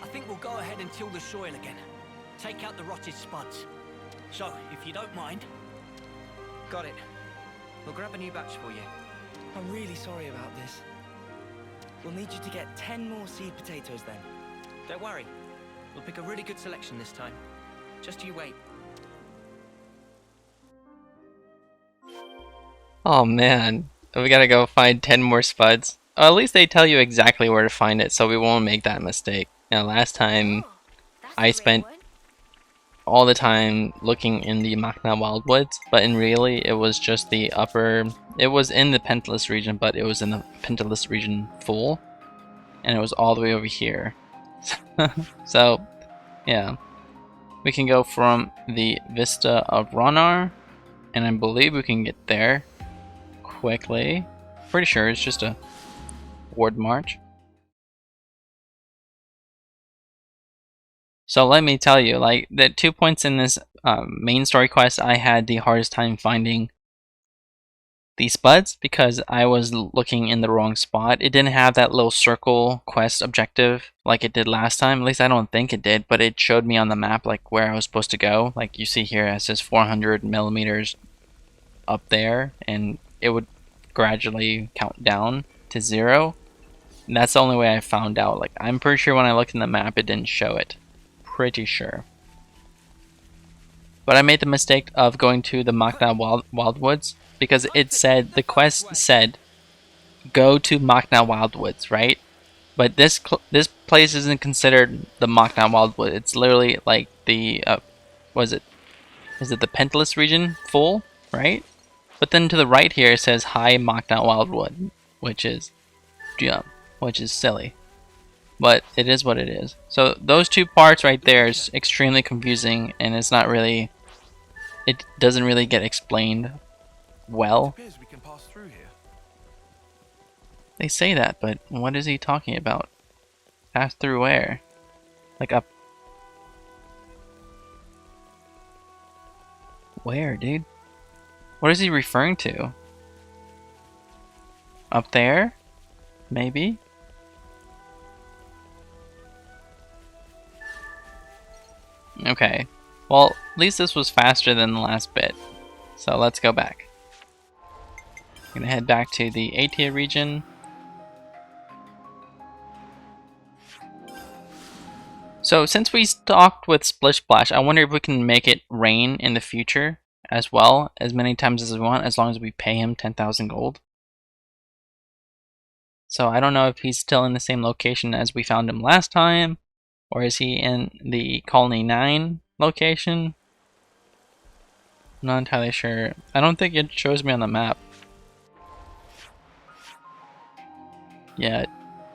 I think we'll go ahead and till the soil again. Take out the rotted spuds. So, if you don't mind... Got it. We'll grab a new batch for you. I'm really sorry about this. We'll need you to get 10 more seed potatoes then. Don't worry. We'll pick a really good selection this time. Just you wait. Oh man, we gotta go find 10 more spuds. Or at least they tell you exactly where to find it, so we won't make that mistake. You know, last time I spent all the time looking in the Makna Wildwoods, but in really it was just the upper... It was in the Pentalus region, but it was in the Pentalus region full, and it was all the way over here. So, yeah. We can go from the Vista of Ronar, and I believe we can get there quickly. Pretty sure it's just a ward march. So let me tell you, like, the 2 points in this main story quest, I had the hardest time finding the spuds because I was looking in the wrong spot. It didn't have that little circle quest objective like it did last time. At least I don't think it did, but it showed me on the map like where I was supposed to go. Like you see here, it says 400 millimeters up there, and it would gradually count down to 0. And that's the only way I found out. Like, I'm pretty sure when I looked in the map, it didn't show it. Pretty sure. But I made the mistake of going to the Makna Wildwoods because it said, the quest said, go to Makna Wildwoods, right? But this place isn't considered the Makna Wildwood. It's literally like the, was it the Pentalus region full, right? But then to the right here it says High Makna Wildwood, which is, yeah, which is silly. But it is what it is. So those two parts right there is extremely confusing, and it's not really, it doesn't really get explained well. It appears we can pass through here. They say that, but what is he talking about? Pass through where? Like up? Where, dude? What is he referring to? Up there? Maybe? Okay. Well, at least this was faster than the last bit. So let's go back. I'm gonna head back to the Atia region. So since we stocked with Splish Splash, I wonder if we can make it rain in the future as well, as many times as we want, as long as we pay him 10,000 gold. So I don't know if he's still in the same location as we found him last time, or is he in the Colony 9 location? I'm not entirely sure. I don't think it shows me on the map. Yeah, it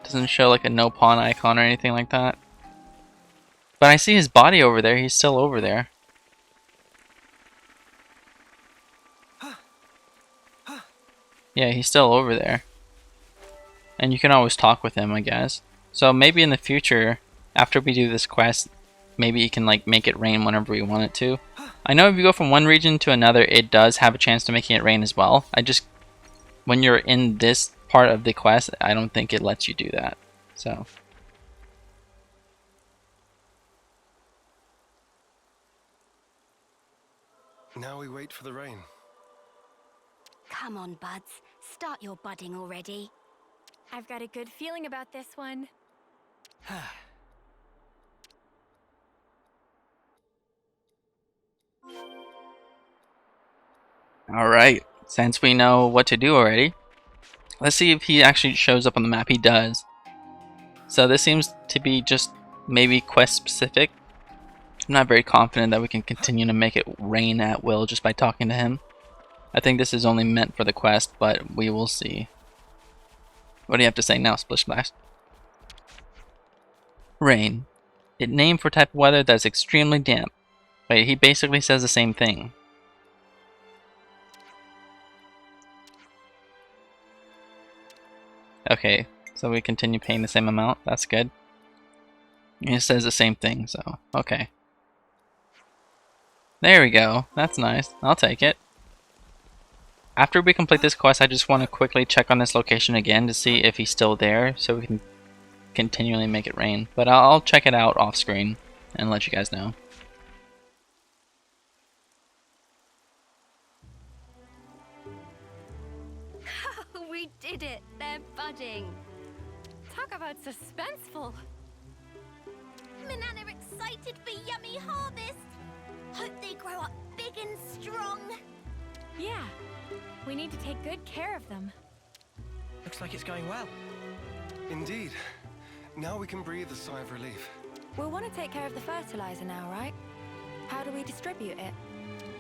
doesn't show like a nopon icon or anything like that. But I see his body over there. He's still over there. Yeah, he's still over there. And you can always talk with him, I guess. So maybe in the future, after we do this quest, maybe you can like make it rain whenever we want it to. I know if you go from one region to another, it does have a chance to making it rain as well. When you're in this part of the quest, I don't think it lets you do that. So. Now we wait for the rain. Come on, buds. Start your budding already. I've got a good feeling about this one. Alright, since we know what to do already, let's see if he actually shows up on the map. He does. So this seems to be just maybe quest specific. I'm not very confident that we can continue to make it rain at will just by talking to him. I think this is only meant for the quest, but we will see. What do you have to say now, Splish Splash? Rain. It named for type of weather that's extremely damp. Wait, he basically says the same thing. Okay, so we continue paying the same amount. That's good. It says the same thing, so okay. There we go. That's nice. I'll take it. After we complete this quest, I just want to quickly check on this location again to see if he's still there, so we can continually make it rain. But I'll check it out off screen and let you guys know. We did it! They're budding! Talk about suspenseful. Manana excited for yummy harvest! Hope they grow up big and strong! Yeah, we need to take good care of them. Looks like it's going well. Indeed. Now we can breathe a sigh of relief. We'll want to take care of the fertilizer now, right? How do we distribute it?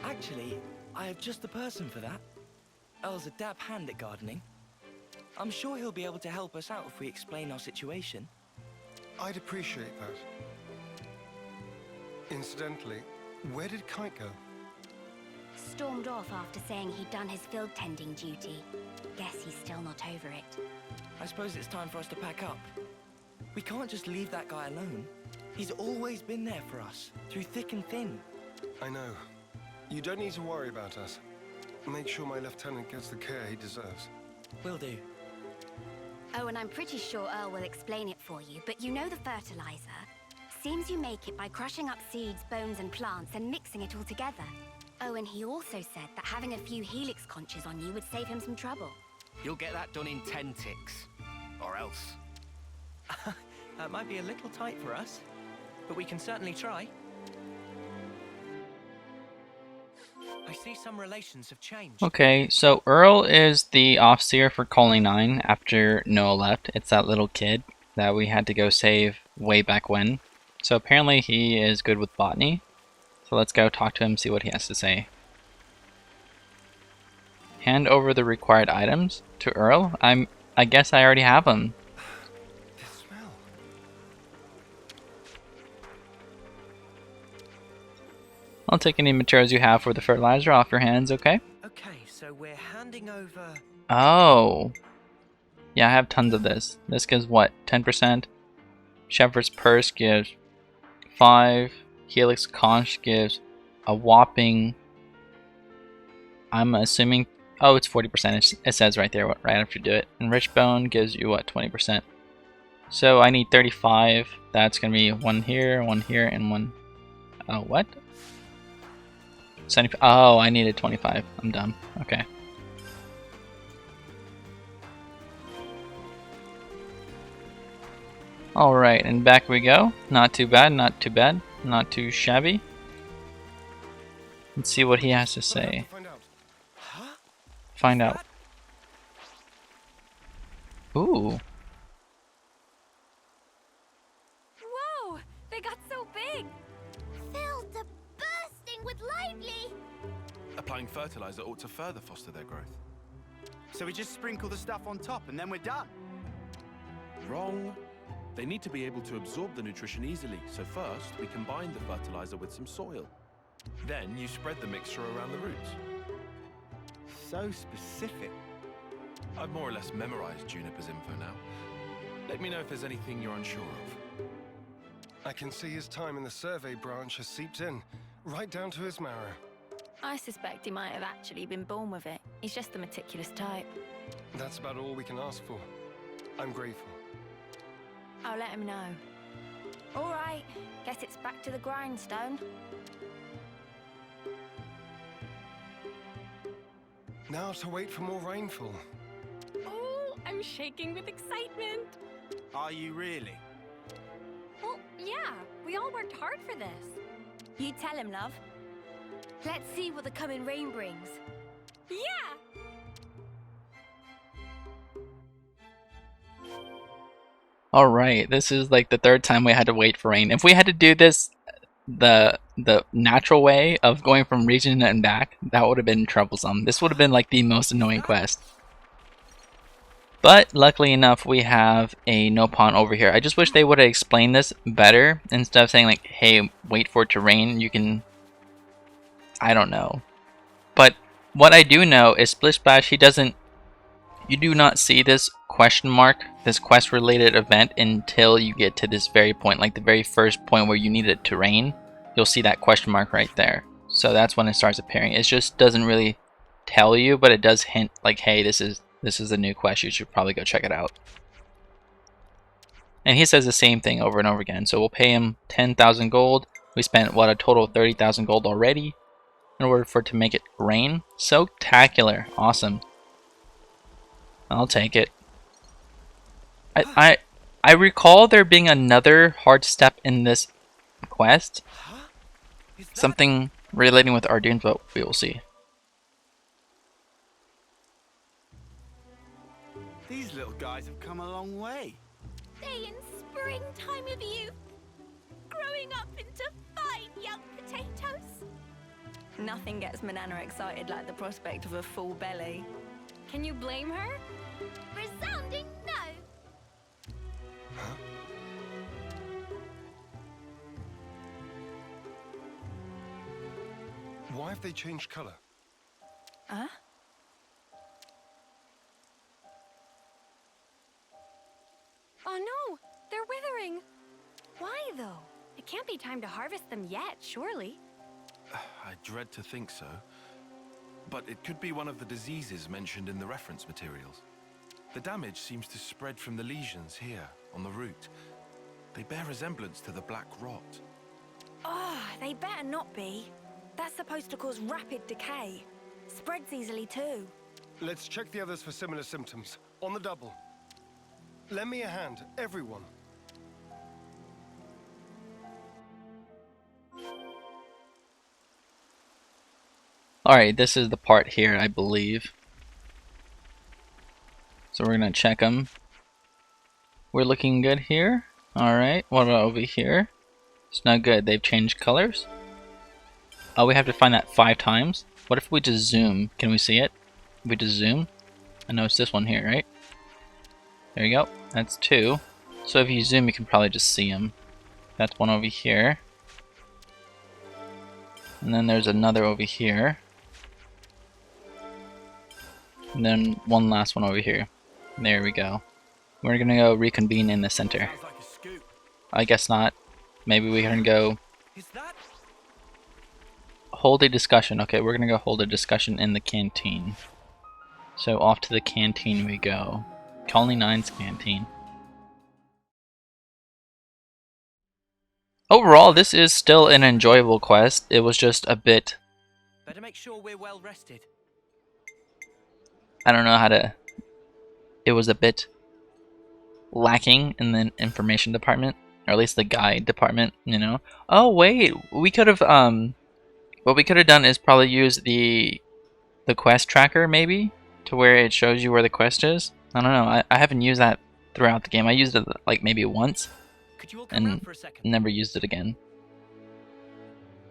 Actually, I have just the person for that. Earl's a dab hand at gardening. I'm sure he'll be able to help us out if we explain our situation. I'd appreciate that. Incidentally, where did Kite go? Stormed off after saying he'd done his field tending duty. Guess he's still not over it. I suppose it's time for us to pack up. We can't just leave that guy alone. He's always been there for us, through thick and thin. I know. You don't need to worry about us. Make sure my lieutenant gets the care he deserves. Will do. Oh, and I'm pretty sure Earl will explain it for you, but you know the fertilizer? Seems you make it by crushing up seeds, bones, and plants and mixing it all together. Oh, and he also said that having a few helix conches on you would save him some trouble. You'll get that done in 10 ticks. Or else. That might be a little tight for us, but we can certainly try. I see some relations have changed. Okay, so Earl is the Offseer for Colony 9 after Noah left. It's that little kid that we had to go save way back when. So apparently he is good with botany. So let's go talk to him, see what he has to say. Hand over the required items to Earl. I guess I already have them. The smell. I'll take any materials you have for the fertilizer off your hands, okay? Okay, so we're handing over... Oh. Yeah, I have tons of this. This gives what? 10%? Shepherd's Purse gives 5. Helix Conch gives a whopping... I'm assuming... Oh, it's 40%. It says right there right after you do it. And Rich Bone gives you what? 20%. So I need 35. That's going to be 1 here, 1 here, and 1... Oh, what? 70... Oh, I needed 25. I'm dumb. Okay. Alright, and back we go. Not too bad, not too bad. Not too shabby. Let's see what he has to say. Find out. Ooh. Whoa! They got so big! Filled to bursting with lively! Applying fertilizer ought to further foster their growth. So we just sprinkle the stuff on top and then we're done. Wrong. They need to be able to absorb the nutrition easily, so first we combine the fertilizer with some soil. Then you spread the mixture around the roots. So specific. I've more or less memorized Juniper's info now. Let me know if there's anything you're unsure of. I can see his time in the survey branch has seeped in, right down to his marrow. I suspect he might have actually been born with it. He's just the meticulous type. That's about all we can ask for. I'm grateful. I'll let him know. All right, guess it's back to the grindstone. Now to wait for more rainfall. Oh, I'm shaking with excitement. Are you really? Well, yeah, we all worked hard for this. You tell him, love. Let's see what the coming rain brings. Yeah! Alright, this is like the third time we had to wait for rain. If we had to do this the natural way of going from region and back, that would have been troublesome. This would have been like the most annoying quest. But luckily enough, we have a nopon over here. I just wish they would have explained this better instead of saying like, hey, wait for it to rain. You can... I don't know. But what I do know is Splish Splash, he doesn't... You do not see this question mark, this quest related event, until you get to this very point, like the very first point where you need it to rain. You'll see that question mark right there. So that's when it starts appearing. It just doesn't really tell you, but it does hint like, hey, this is a new quest, you should probably go check it out. And he says the same thing over and over again. So we'll pay him 10,000 gold. We spent, what, a total of 30,000 gold already in order for it to make it rain. So-tacular. Awesome. I'll take it. I recall there being another hard step in this quest. Something relating with Arduins, but we will see. These little guys have come a long way. Stay in springtime of youth, growing up into fine young potatoes. Nothing gets Manana excited like the prospect of a full belly. Can you blame her? Resounding no. Huh? Why have they changed color? Huh? Oh no, they're withering. Why though? It can't be time to harvest them yet, surely. I dread to think so. But it could be one of the diseases mentioned in the reference materials. The damage seems to spread from the lesions here, on the root. They bear resemblance to the black rot. Oh, they better not be. That's supposed to cause rapid decay. Spreads easily too. Let's check the others for similar symptoms. On the double. Lend me a hand, everyone. Alright, this is the part here, I believe. So we're gonna check them. We're looking good here. Alright, what about over here? It's not good, they've changed colors. Oh, we have to find that 5 times. What if we just zoom? Can we see it? If we just zoom? I know it's this one here, right? There you go. That's 2. So if you zoom, you can probably just see them. That's one over here. And then there's another over here. And then one last one over here. There we go. We're gonna go reconvene in the center. Sounds like a scoop. I guess not. Maybe we can go Is that? hold a discussion. Okay, we're gonna go hold a discussion in the canteen. So off to the canteen we go. Colony 9's canteen. Overall, this is still an enjoyable quest. It was just a bit... Better make sure we're well rested. I don't know how to... It was a bit lacking in the information department. Or at least the guide department, you know? Oh wait, we could have... What we could have done is probably use the quest tracker, maybe? To where it shows you where the quest is. I don't know, I haven't used that throughout the game. I used it like maybe once. Could you all come And round for a second? never used it again.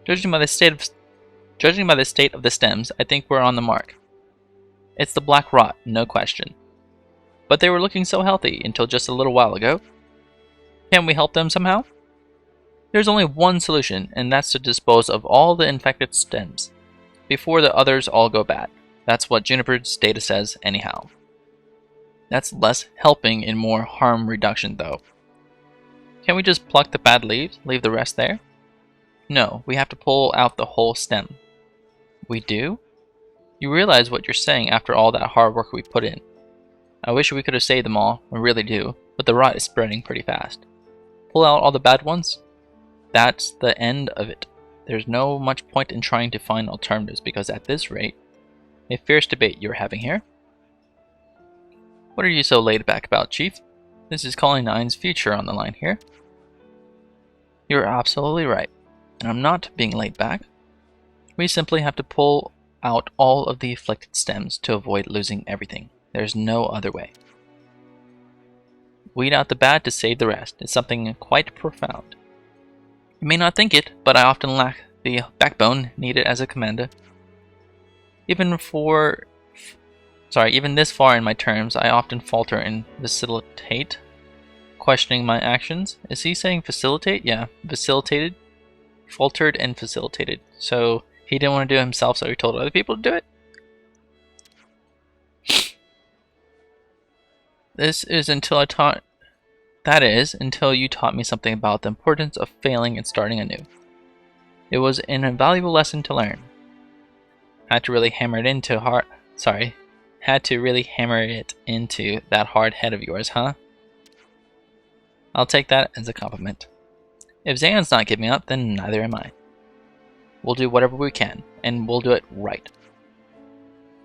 Judging by the state of the stems, I think we're on the mark. It's the black rot, no question. But they were looking so healthy until just a little while ago. Can we help them somehow? There's only one solution, and that's to dispose of all the infected stems before the others all go bad. That's what Juniper's data says anyhow. That's less helping and more harm reduction though. Can't we just pluck the bad leaves, leave the rest there? No, we have to pull out the whole stem. We do? You realize what you're saying after all that hard work we put in. I wish we could have saved them all, I really do. but the rot is spreading pretty fast. Pull out all the bad ones, that's the end of it. There's no much point in trying to find alternatives because at this rate, a fierce debate you're having here. What are you so laid back about, Chief? This is Colony 9's future on the line here. You're absolutely right, and I'm not being laid back. We simply have to pull out all of the afflicted stems to avoid losing everything. There's no other way. Weed out the bad to save the rest is something quite profound. You may not think it, but I often lack the backbone needed as a commander. Even this far in my terms, I often falter and facilitate, questioning my actions. Is he saying facilitate? Yeah, facilitated, faltered, and facilitated. So he didn't want to do it himself, so he told other people to do it? That is, until you taught me something about the importance of failing and starting anew. It was an invaluable lesson to learn. Had to really hammer it into that hard head of yours, huh? I'll take that as a compliment. If Zeon's not giving up, then neither am I. We'll do whatever we can, and we'll do it right.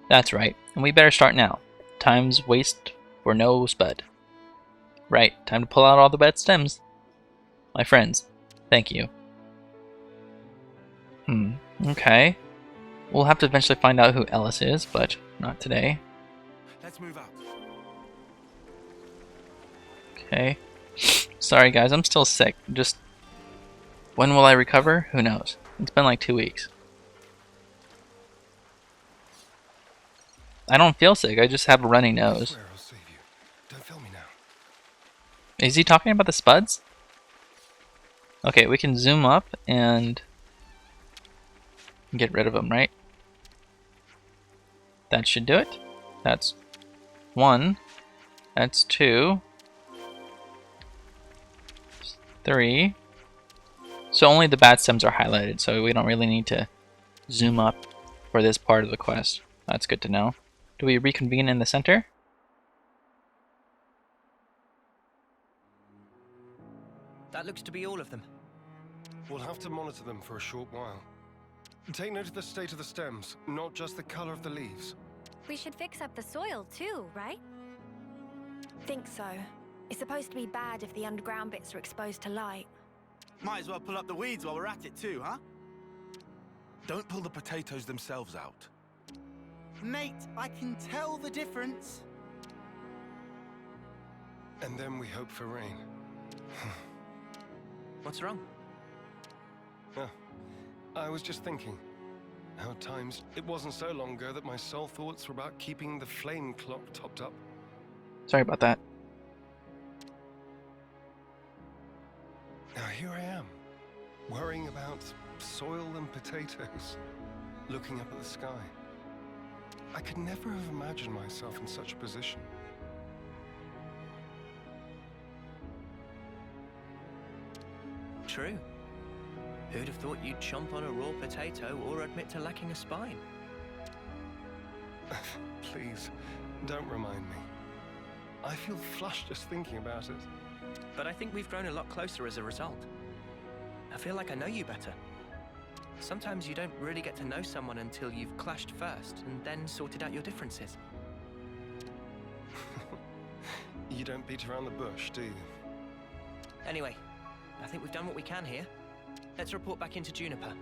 That's right, and we better start now. Time's waste for no spud. Right, time to pull out all the bad stems. My friends, thank you. Okay. We'll have to eventually find out who Ellis is, but not today. Let's move out. Okay. Sorry guys, I'm still sick. Just when will I recover? Who knows? It's been like 2 weeks. I don't feel sick, I just have a runny nose. I'll save you. Don't fail me now. Is he talking about the spuds? Okay, we can zoom up and get rid of them, right? That should do it. That's 1. That's 2. 3. So only the bad stems are highlighted, so we don't really need to zoom up for this part of the quest. That's good to know. Do we reconvene in the center? That looks to be all of them. We'll have to monitor them for a short while. Take note of the state of the stems, not just the color of the leaves. We should fix up the soil too, right? Think so. It's supposed to be bad if the underground bits are exposed to light. Might as well pull up the weeds while we're at it too, huh? Don't pull the potatoes themselves out. Mate, I can tell the difference. And then we hope for rain. What's wrong? Oh, I was just thinking how at times it wasn't so long ago that my sole thoughts were about keeping the flame clock topped up. Sorry about that. Now here I am, worrying about soil and potatoes, looking up at the sky. I could never have imagined myself in such a position. True. Who'd have thought you'd chomp on a raw potato or admit to lacking a spine? Please, don't remind me. I feel flushed just thinking about it. But I think we've grown a lot closer as a result. I feel like I know you better. Sometimes you don't really get to know someone until you've clashed first and then sorted out your differences. You don't beat around the bush, do you? Anyway, I think we've done what we can here. Let's report back into Juniper.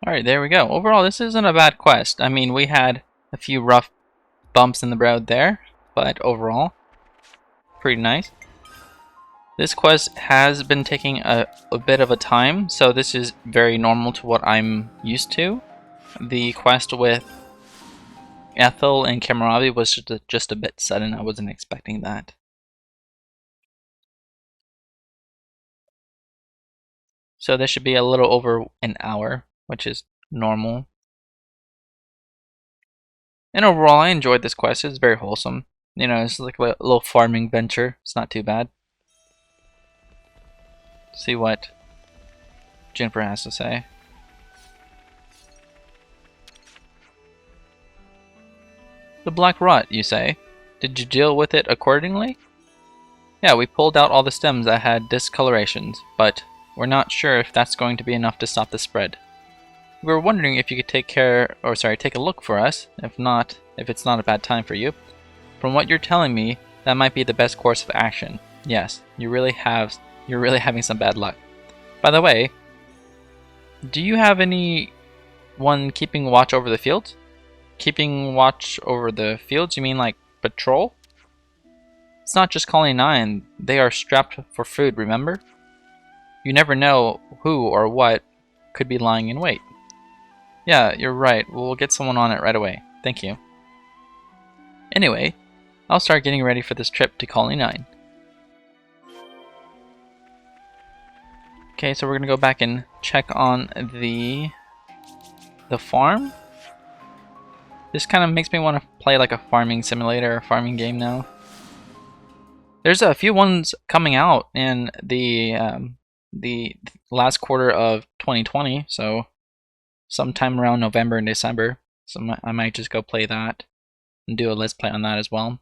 Alright, there we go. Overall, this isn't a bad quest. I mean, we had a few rough bumps in the road there, but overall, pretty nice. This quest has been taking a bit of a time, so this is very normal to what I'm used to. The quest with Ethel and Kamaravi was just a bit sudden. I wasn't expecting that. So this should be a little over an hour, which is normal. And overall, I enjoyed this quest. It's very wholesome. You know, it's like a little farming venture. It's not too bad. See what Juniper has to say. The black rot, you say? Did you deal with it accordingly? Yeah, we pulled out all the stems that had discolorations, but we're not sure if that's going to be enough to stop the spread. We were wondering if you could take a look for us, if it's not a bad time for you. From what you're telling me, that might be the best course of action. Yes, you're really having some bad luck. By the way, do you have anyone keeping watch over the fields? Keeping watch over the fields? You mean like patrol? It's not just Colony 9. They are strapped for food, remember? You never know who or what could be lying in wait. Yeah, you're right. We'll get someone on it right away. Thank you. Anyway, I'll start getting ready for this trip to Colony 9. Okay, so we're gonna go back and check on the farm. This kind of makes me want to play like a farming simulator, a farming game now. There's a few ones coming out in the last quarter of 2020, so sometime around November and December. So I might just go play that and do a let's play on that as well.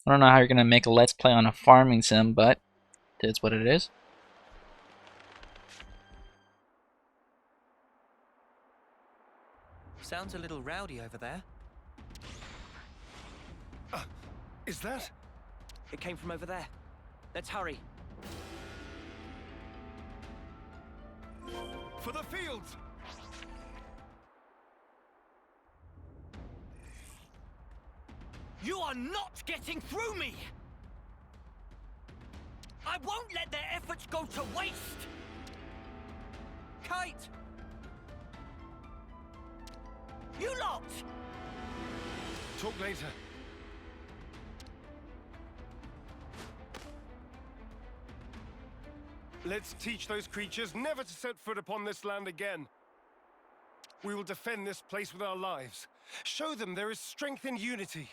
I don't know how you're gonna make a let's play on a farming sim, but it is what it is. Sounds a little rowdy over there. Is that? It came from over there. Let's hurry. For the fields! You are not getting through me! I won't let their efforts go to waste! Kate! You lot! Talk later. Let's teach those creatures never to set foot upon this land again. We will defend this place with our lives. Show them there is strength in unity.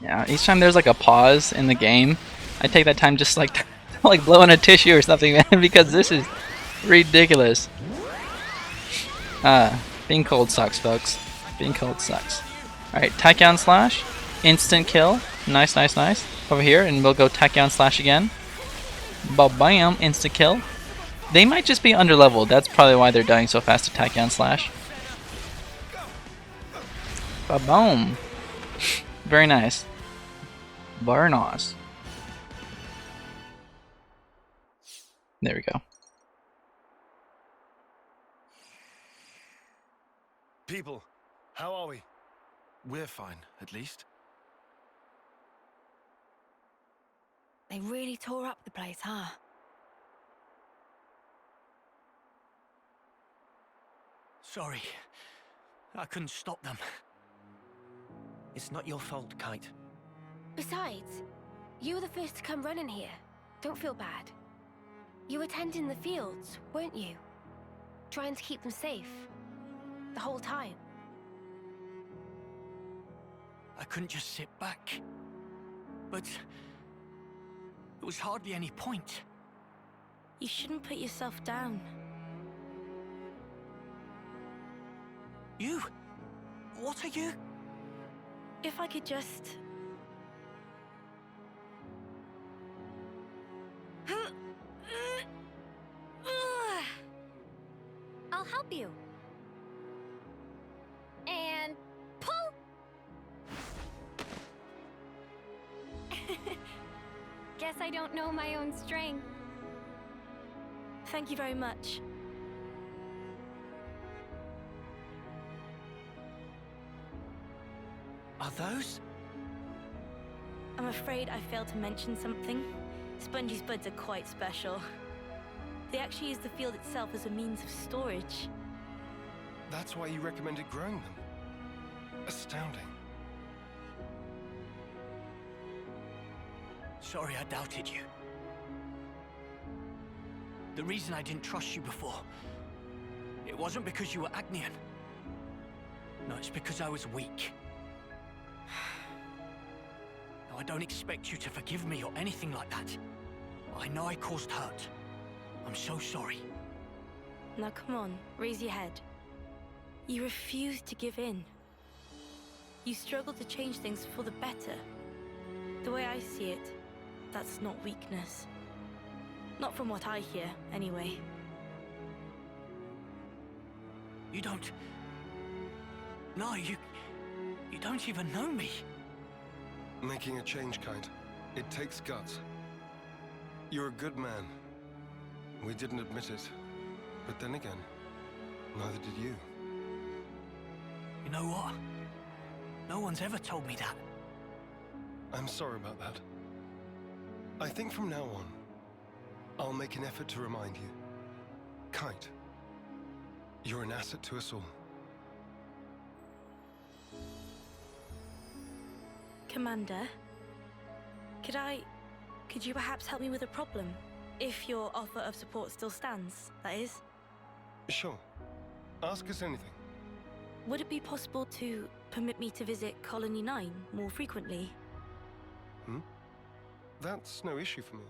Yeah, each time there's like a pause in the game, I take that time just like like blowing a tissue or something, man, because this is ridiculous. Being cold sucks, folks. Being cold sucks. Alright, Tachyon Slash. Instant kill. Nice, nice, nice. Over here, and we'll go Tachyon Slash again. Ba-bam, instant kill. They might just be underleveled. That's probably why they're dying so fast to Tachyon Slash. Ba-boom. Very nice. Very nice. There we go. People, how are we? We're fine, at least. They really tore up the place, huh? Sorry. I couldn't stop them. It's not your fault, Kite. Besides, you were the first to come running here. Don't feel bad. You were tending the fields, weren't you? Trying to keep them safe. The whole time. I couldn't just sit back. But there was hardly any point. You shouldn't put yourself down. You? What are you? If I could just... I'll help you. And pull! Guess I don't know my own strength. Thank you very much. Are those? I'm afraid I failed to mention something. Spongy's buds are quite special. They actually use the field itself as a means of storage. That's why you recommended growing them. Astounding. Sorry I doubted you. The reason I didn't trust you before, it wasn't because you were Agnian. No, it's because I was weak. Now, I don't expect you to forgive me or anything like that. I know I caused hurt. I'm so sorry. Now come on, raise your head. You refuse to give in. You struggle to change things for the better. The way I see it, that's not weakness. Not from what I hear, anyway. You don't... No, you don't even know me. Making a change, Kite. It takes guts. You're a good man. We didn't admit it. But then again, neither did you. You know what? No one's ever told me that. I'm sorry about that. I think from now on, I'll make an effort to remind you. Kite, you're an asset to us all. Commander, could you perhaps help me with a problem? If your offer of support still stands, that is. Sure. Ask us anything. Would it be possible to permit me to visit Colony 9 more frequently? That's no issue for me.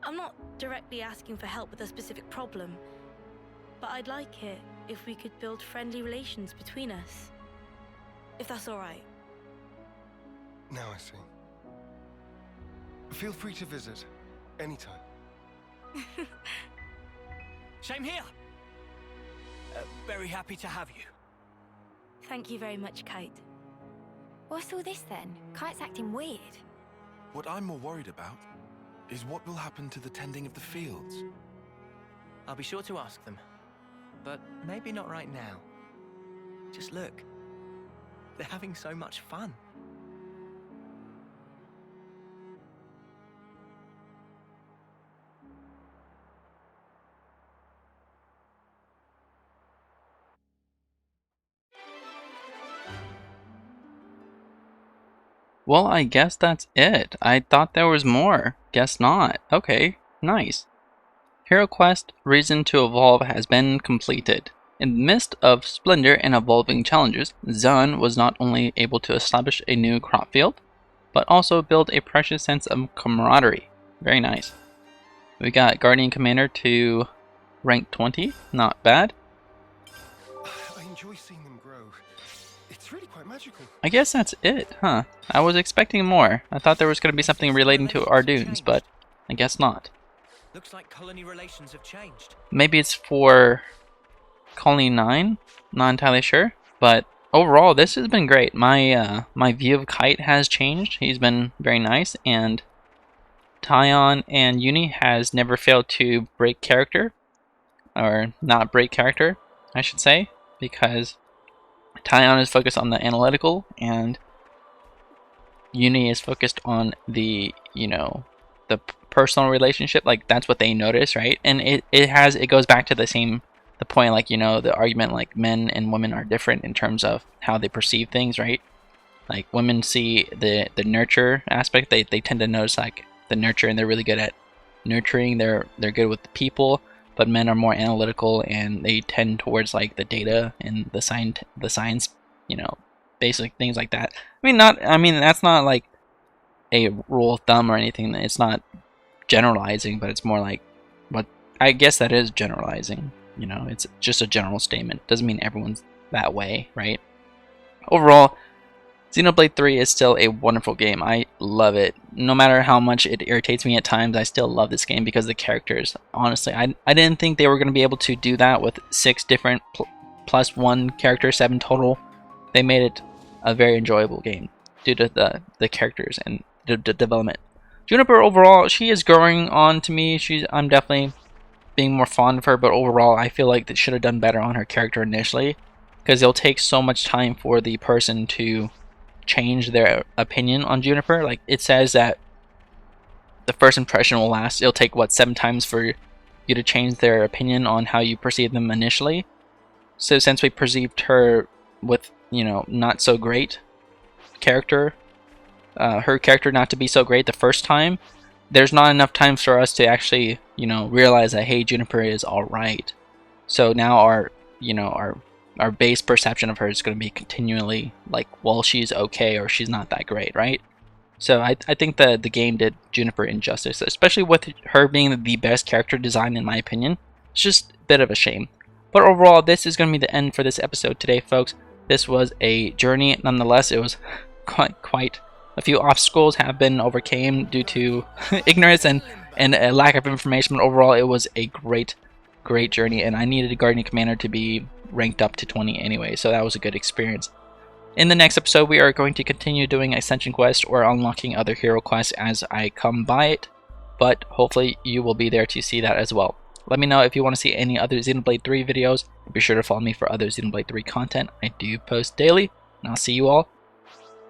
I'm not directly asking for help with a specific problem, but I'd like it if we could build friendly relations between us. If that's all right. Now I see. Feel free to visit anytime. Same here. Very happy to have you. Thank you very much, Kite. What's all this then? Kite's acting weird. What I'm more worried about is what will happen to the tending of the fields. I'll be sure to ask them. But maybe not right now. Just look. They're having so much fun. Well, I guess that's it. I thought there was more. Guess not. Okay, nice. Hero Quest Reason to Evolve has been completed. In the midst of splendor and evolving challenges, Zeon was not only able to establish a new crop field, but also build a precious sense of camaraderie. Very nice. We got Guardian Commander to rank 20, not bad. I enjoy seeing them grow. It's really quite magical. I guess that's it, huh? I was expecting more. I thought there was going to be something relating to our dunes, but I guess not. Looks like colony relations have changed. Maybe it's for Colony 9? Not entirely sure. But overall, this has been great. My my view of Kite has changed. He's been very nice, and Tyon and Uni has never failed to break character. Or not break character, I should say. Because Tyon is focused on the analytical, and Uni is focused on the, you know, the personal relationship. Like, that's what they notice, right? And it goes back to the point, like, you know, the argument, like, men and women are different in terms of how they perceive things, right? Like, women see the nurture aspect. They tend to notice, like, the nurture, and they're really good at nurturing. They're good with the people. But men are more analytical, and they tend towards, like, the data and the science, you know, basic things like that. I mean, that's not like a rule of thumb or anything. It's not generalizing, but it's more like, what I guess that is generalizing. You know, it's just a general statement. Doesn't mean everyone's that way, right? Overall, Xenoblade 3 is still a wonderful game. I love it. No matter how much it irritates me at times, I still love this game because of the characters. Honestly, I didn't think they were going to be able to do that with 6 different plus 1 character, 7 total. They made it a very enjoyable game due to the characters and the development. Juniper overall, she is growing on to me. I'm definitely being more fond of her, but overall I feel like they should have done better on her character initially, because it'll take so much time for the person to change their opinion on Juniper. Like, it says that the first impression will last. It'll take, what, 7 times for you to change their opinion on how you perceive them initially. So since we perceived her with, you know, not so great character, her character not to be so great the first time, there's not enough time for us to actually, you know, realize that, hey, Juniper is alright. So now our base perception of her is going to be continually like, well, she's okay or she's not that great, right? So I think the game did Juniper injustice, especially with her being the best character design in my opinion. It's just a bit of a shame. But overall, this is going to be the end for this episode today, folks. This was a journey. Nonetheless, it was quite a few obstacles have been overcame due to ignorance and a lack of information. But overall, it was a great journey, and I needed a Guardian Commander to be ranked up to 20 anyway, so that was a good experience. In the next episode, we are going to continue doing Ascension Quest or unlocking other hero quests as I come by it, but hopefully you will be there to see that as well. Let me know if you want to see any other Xenoblade 3 videos. Be sure to follow me for other Xenoblade 3 content. I do post daily, and I'll see you all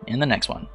in the next one.